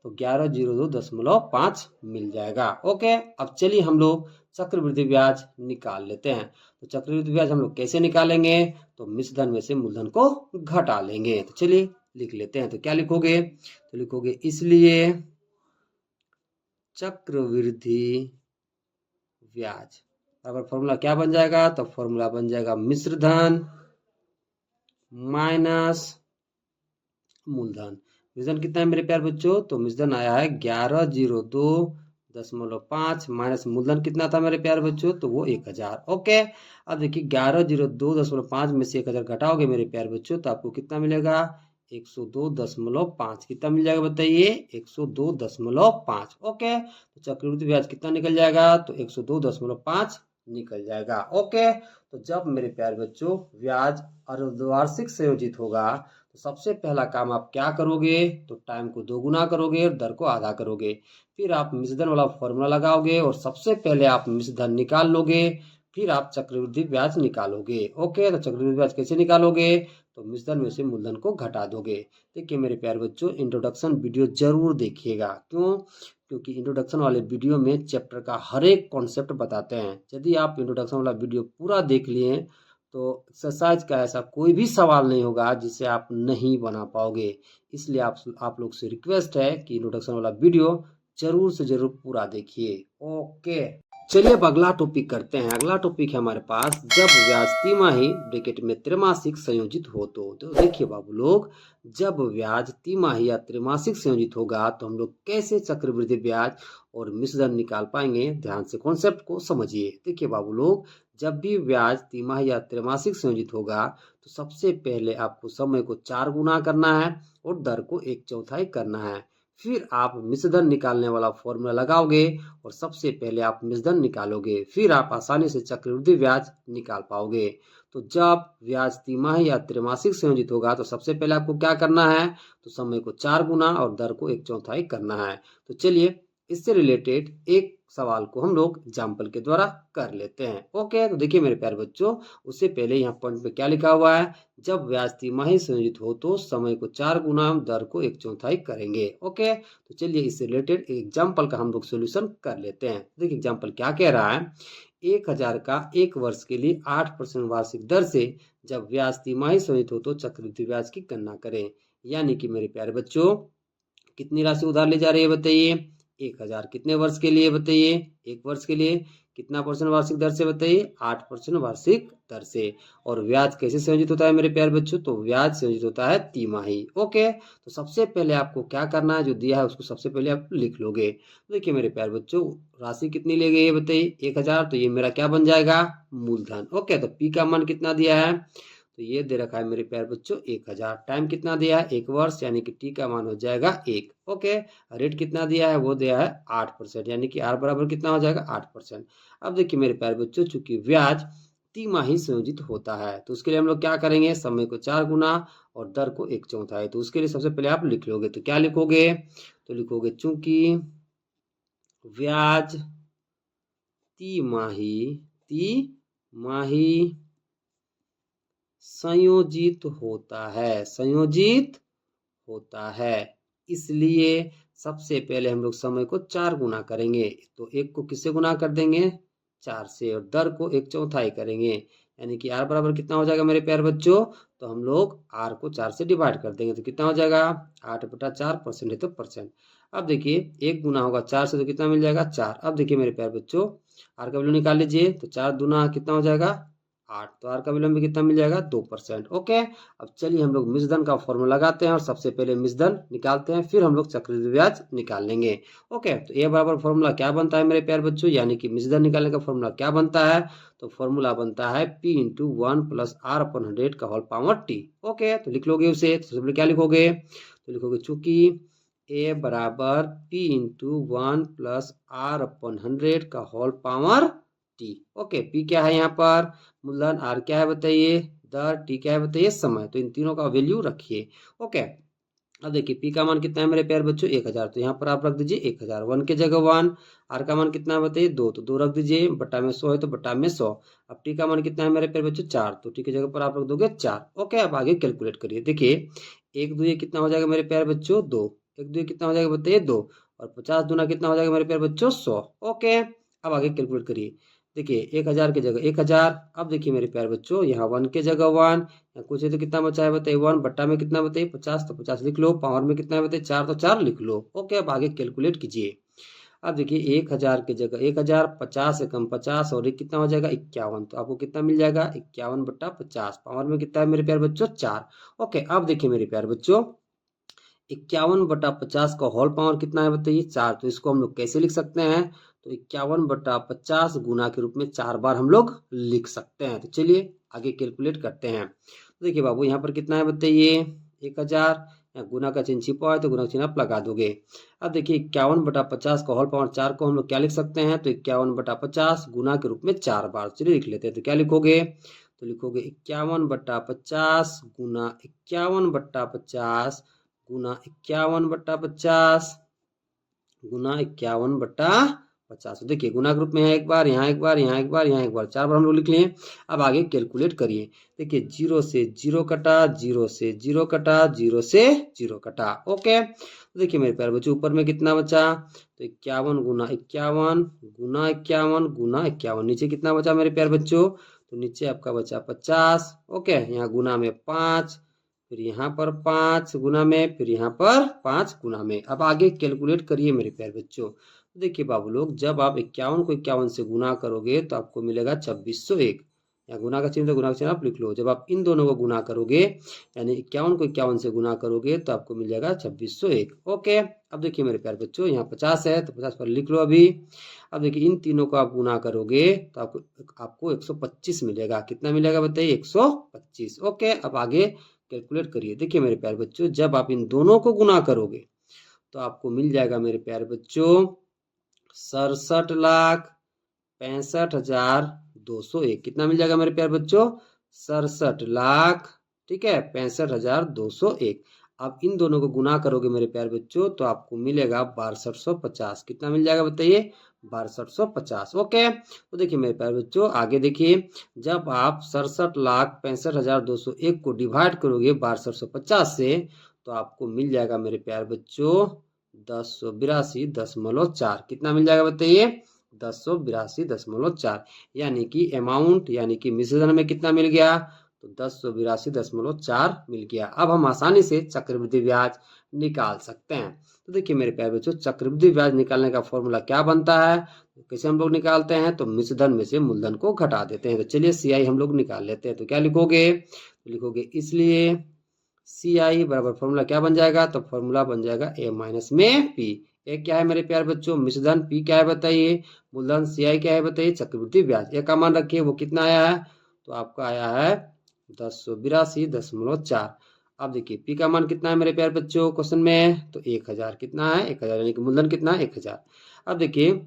तो 1102.5 मिल जाएगा। ओके, अब चलिए हम लोग चक्रवृद्धि ब्याज निकाल लेते हैं। तो चक्रवृद्धि ब्याज हम लोग कैसे निकालेंगे, तो मिश्रधन में से मूलधन को घटा लेंगे। तो चलिए लिख लेते हैं। तो क्या लिखोगे, तो लिखोगे इसलिए चक्रवृद्धि ब्याज बराबर फॉर्मूला क्या बन जाएगा, तो फॉर्मूला बन जाएगा मिश्रधन माइनस मूलधन। मिश्रधन कितना है मेरे प्यारे बच्चों, तो मिश्रधन आया है 1102.5 माइनस मूलधन कितना था मेरे प्यारे बच्चों, तो वो 1000। ओके, अब देखिए 1102.5 में से 1000 घटाओगे मेरे प्यारे बच्चों तो आपको कितना मिलेगा 102.5। कितना मिल जाएगा बताइए 102.5। ओके, तो चक्रवृद्धि ब्याज कितना निकल जाएगा, तो 102.5 निकल जाएगा। ओके, तो जब मेरे प्यारे बच्चों ब्याज अर्धवार्षिक संयोजित होगा तो सबसे पहला काम आप क्या करोगे, तो टाइम को दोगुना करोगे और दर को आधा करोगे। फिर आप मिश्रधन वाला फॉर्मूला लगाओगे और सबसे पहले आप मिश्रधन निकाल लोगे, फिर आप चक्रवृद्धि ब्याज निकालोगे। ओके, तो चक्रवृद्धि ब्याज कैसे निकालोगे, तो मिश्रधन में से मूलधन को घटा दोगे। देखिए मेरे प्यारे बच्चों, इंट्रोडक्शन वीडियो जरूर देखिएगा। क्यों, क्योंकि इंट्रोडक्शन वाले वीडियो में चैप्टर का हर एक कॉन्सेप्ट बताते हैं। यदि आप इंट्रोडक्शन वाला वीडियो पूरा देख लिए तो एक्सरसाइज का ऐसा कोई भी सवाल नहीं होगा जिसे आप नहीं बना पाओगे। इसलिए आप लोग से रिक्वेस्ट है कि इंट्रोडक्शन वाला वीडियो जरूर से जरूर पूरा देखिए। ओके, चलिए अब अगला टॉपिक करते हैं। अगला टॉपिक है हमारे पास जब ब्याज तिमाही ब्रैकेट में त्रैमासिक संयोजित हो तो देखिए बाबू लोग, जब ब्याज तिमाही या त्रैमासिक संयोजित होगा तो हम लोग कैसे चक्रवृद्धि ब्याज और मिश्रधन निकाल पाएंगे। ध्यान से कॉन्सेप्ट को समझिए। देखिए बाबू लोग, जब भी ब्याज तिमाही या त्रैमासिक संयोजित होगा तो सबसे पहले आपको समय को 4 गुना करना है और दर को 1/4 करना है। फिर आप मिश्रधन निकालने वाला फॉर्मूला लगाओगे और सबसे पहले आप मिश्रधन निकालोगे, फिर आप आसानी से चक्रवृद्धि ब्याज निकाल पाओगे। तो जब ब्याज तिमाही या त्रैमासिक संयोजित होगा तो सबसे पहले आपको क्या करना है, तो समय को 4 गुना और दर को 1/4 करना है। तो चलिए इससे रिलेटेड एक सवाल को हम लोग एग्जाम्पल के द्वारा कर लेते हैं। ओके, तो देखिए मेरे प्यारे बच्चों, उससे पहले यहाँ पॉइंट पे क्या लिखा हुआ है, जब ब्याज तिमाही संयोजित हो तो समय को 4 गुना दर को 1/4 करेंगे। ओके, तो चलिए इससे रिलेटेड एग्जाम्पल का हम लोग सोल्यूशन कर लेते हैं। देखिए एग्जाम्पल क्या कह रहा है, 1000 का 1 वर्ष के लिए 8% वार्षिक दर से जब ब्याज तिमाही संयोजित हो तो चक्रवृद्धि ब्याज की गणना करें। यानी कि मेरे प्यारे बच्चों, कितनी राशि उधार ली जा रही है बताइए, 1000 कितने वर्ष के लिए बताइए, 1 वर्ष के लिए। कितना परसेंट वार्षिक दर से बताइए, 8% वार्षिक दर से। और ब्याज कैसे संयोजित होता है मेरे प्यारे बच्चों, तो ब्याज संयोजित होता है तिमाही। ओके, तो सबसे पहले आपको क्या करना है, जो दिया है उसको सबसे पहले आप लिख लोगे। तो देखिए मेरे प्यारे बच्चों, राशि कितनी ली गई है बताइए 1000, तो ये मेरा क्या बन जाएगा मूलधन। ओके, तो पी का मान कितना दिया है, तो ये दे रखा है मेरे प्यारे बच्चों 1000। टाइम कितना दिया है 1 वर्ष, यानी कि टी का मान हो जाएगा 1। ओके, रेट कितना दिया है, वो दिया है 8%, यानी कि आर बराबर कितना हो जाएगा 8%। अब देखिए मेरे प्यारे बच्चों, चूंकि ब्याज तिमाही संयोजित होता है तो उसके लिए हम लोग क्या करेंगे, समय को 4 गुना और दर को 1/4। तो उसके लिए सबसे पहले आप लिख लोगे। तो क्या लिखोगे, तो लिखोगे चूंकि ब्याज तिमाही संयोजित होता है, इसलिए सबसे पहले हम लोग समय को 4 गुना करेंगे। तो 1 को किससे गुना कर देंगे, 4 से, और दर को 1/4 करेंगे। यानी कि आर बराबर कितना हो जाएगा मेरे प्यारे बच्चों, तो हम लोग आर को 4 से डिवाइड कर देंगे। तो कितना हो जाएगा 8/4, परसेंट है तो परसेंट। अब देखिए 1 गुना होगा 4 से, तो कितना मिल जाएगा 4। अब देखिए मेरे प्यारे बच्चों, आर का वैल्यू निकाल लीजिए। तो 4 दूना कितना हो जाएगा 8, तो आर का विलंब कितना मिल जाएगा 2%। ओके, अब चलिए हम लोग मिश्रधन का फॉर्मूला लगाते हैं और सबसे पहले मिश्रधन निकालते हैं, फिर हम लोग चक्रवृद्धि ब्याज निकाल लेंगे। ओके, तो ए बराबर फॉर्मूला क्या बनता है मेरे प्यारे बच्चों, यानी कि मिश्रधन निकालने का फॉर्मूला क्या बनता है, तो फॉर्मूला बनता है P × 1 + R/100 का होल पावर T। ओके, तो लिख लोगे उसे। तो सबसे पहले क्या लिखोगे, तो लिखोगे चूंकि A बराबर P × 1 + R/100 का whole power T. Okay, P क्या है यहाँ पर मूलधन, आर क्या है बताइए दर, टी क्या है बताइए समय। तो इन तीनों का वैल्यू रखिए। ओके, अब देखिए पी का मान कितना है मेरे प्यारे बच्चों 1000, तो यहाँ पर आप रख दीजिए 1000। 1 के जगह 1। आर का मान कितना है बताइए 2, तो 2 रख दीजिए। बट्टा में 100 है तो बट्टा में 100। अब टी का मान कितना है मेरे प्यारे बच्चों 4, तो टी की जगह पर आप रख दोगे 4। ओके, अब आगे कैलकुलेट करिए। देखिए 1 2 कितना हो जाएगा मेरे प्यारे बच्चों 2, 1 2 कितना हो जाएगा बताइए 2, और 50 दूना कितना हो जाएगा मेरे प्यारे बच्चों 100। ओके, अब आगे कैलकुलेट करिए। देखिए 1000 की जगह 1000। अब देखिए मेरे प्यारे बच्चों यहाँ 1 के जगह 1, कुछ है तो कितना बचा है बताइए 1, बट्टा में कितना बताइए 50, तो 50 लिख लो। पावर में कितना है बताइए 4, तो 4 लिख लो। ओके, अब आगे कैलकुलेट कीजिए। अब देखिए 1000 की जगह 1000, 50 से कम 50 और एक कितना हो जाएगा 51, तो आपको कितना मिल जाएगा 51/50। पावर में कितना है मेरे प्यारे बच्चों 4। ओके, अब देखिए मेरे प्यारे बच्चों 51/50 का होल पावर कितना है बताइए 4, तो इसको हम लोग कैसे लिख सकते हैं, तो 51/50 गुना के रूप में 4 बार हम लोग लिख सकते हैं। तो चलिए आगे कैलकुलेट करते हैं। तो देखिए बाबू यहाँ पर कितना है बताइए 1000, यहाँ गुना का चिन्ह छिपा है तो गुना का चिन्ह आप लगा दोगे। अब देखिए 51/50 का होल पावर 4 को हम लोग क्या लिख सकते हैं, तो 51/50 गुना के रूप में 4 बार। चलिए लिख लेते हैं। तो क्या लिखोगे, तो लिखोगे 51/50 गुना 51/50 गुना 51/50 गुना 51/50। देखिए गुना ग्रुप में है एक बार, यहाँ एक बार, यहाँ एक बार, यहाँ एक बार, 4 बार हम लोग लिख लिए। अब आगे कैलकुलेट करिए। देखिए 0 से 0 कटा, 0 से 0 कटा, 0 से 0 कटा। ओके, तो देखिए मेरे प्यारे बच्चों ऊपर में कितना बचा, तो 51 गुना 51 गुना 51 गुना 51। नीचे कितना बचा मेरे प्यारे बच्चों, तो नीचे आपका बचा 50। ओके, यहाँ गुना में 5, फिर यहाँ पर 5 गुना में, फिर यहाँ पर 5 गुना में। अब आगे कैलकुलेट करिए मेरे प्यारे बच्चों। तो देखिए बाबू लोग जब आप 51 को 51 से गुना करोगे तो आपको मिलेगा 2601। या गुना का चिन्ह तो गुना का चिन्ह आप लिख लो। जब आप इन दोनों को गुना करोगे यानी 51 को 51 से गुना करोगे तो आपको मिल जाएगा 2601। ओके, अब देखिए मेरे प्यारे बच्चों यहाँ 50 है तो 50 पर लिख लो अभी। अब देखिए इन तीनों को आप गुना करोगे तो आपको 125 मिलेगा। कितना मिलेगा बताइए 125। ओके, अब आगे कैलकुलेट करिए। देखिए मेरे प्यारे बच्चों जब आप इन दोनों को गुना करोगे तो आपको मिल जाएगा मेरे प्यारे बच्चों 67,65,201। कितना मिल जाएगा मेरे प्यारे बच्चों 67,00,000, ठीक है 65,201। अब इन दोनों को गुना करोगे मेरे प्यारे बच्चों तो आपको मिलेगा 6250। कितना मिल जाएगा बताइए 6250। ओके, तो देखिए मेरे प्यारे बच्चों आगे देखिए जब आप 67,65,201 को डिवाइड करोगे 6250 से तो आपको मिल जाएगा मेरे प्यारे बच्चों 1082.4। कितना मिल जाएगा बताइए 1082.4। यानी कि अमाउंट यानी कि मिश्रण में कितना मिल गया, तो 1082.4 मिल गया। अब हम आसानी से चक्रवृद्धि ब्याज निकाल सकते हैं। तो देखिए मेरे प्यारे बच्चों चक्रवृद्धि ब्याज निकालने का फॉर्मूला क्या बनता है, कैसे हम लोग निकालते हैं, तो मिश्रधन में से मूलधन को घटा देते हैं। तो चलिए सीआई हम लोग निकाल लेते हैं। तो क्या लिखोगे, तो लिखोगे इसलिए सीआई बराबर फॉर्मूला क्या बन जाएगा, तो फॉर्मूला बन जाएगा ए माइनस में पी। ए क्या है मेरे प्यारे बच्चों मिश्रधन, पी क्या है बताइए मूलधन, सीआई क्या है बताइए चक्रवृद्धि ब्याज। ए का मान रखिए वो कितना आया है, तो आपका आया है 1082.4। अब देखिए पी का मान कितना है मेरे प्यारे बच्चों क्वेश्चन में, तो 1000। कितना है 1000 यानी कि मूलधन कितना है 1000। अब देखिए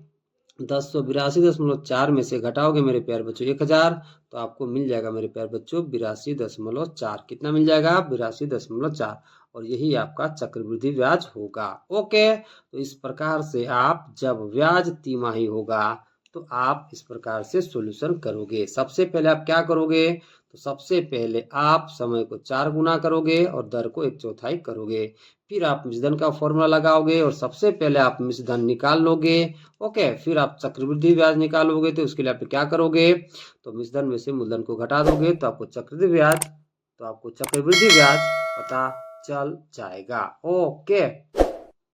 1082.4 में से घटाओगे मेरे प्यारे बच्चों 1000 तो आपको मिल जाएगा मेरे प्यारे बच्चों 82.4। कितना मिल जाएगा 82.4, और यही आपका चक्रवृद्धि ब्याज होगा। ओके, तो इस प्रकार से आप जब ब्याज तिमाही होगा तो आप इस प्रकार से सॉल्यूशन करोगे। सबसे पहले आप क्या करोगे, तो सबसे पहले आप समय को 4 गुना करोगे और दर को 1/4 करोगे। फिर आप मिश्रधन का फॉर्मूला लगाओगे और सबसे पहले आप मिश्रधन निकाल लोगे। ओके, फिर आप चक्रवृद्धि ब्याज निकालोगे तो उसके लिए आप क्या करोगे, तो मिश्रधन में से मूलधन को घटा दोगे तो आपको चक्रवृद्धि ब्याज पता चल जाएगा। ओके।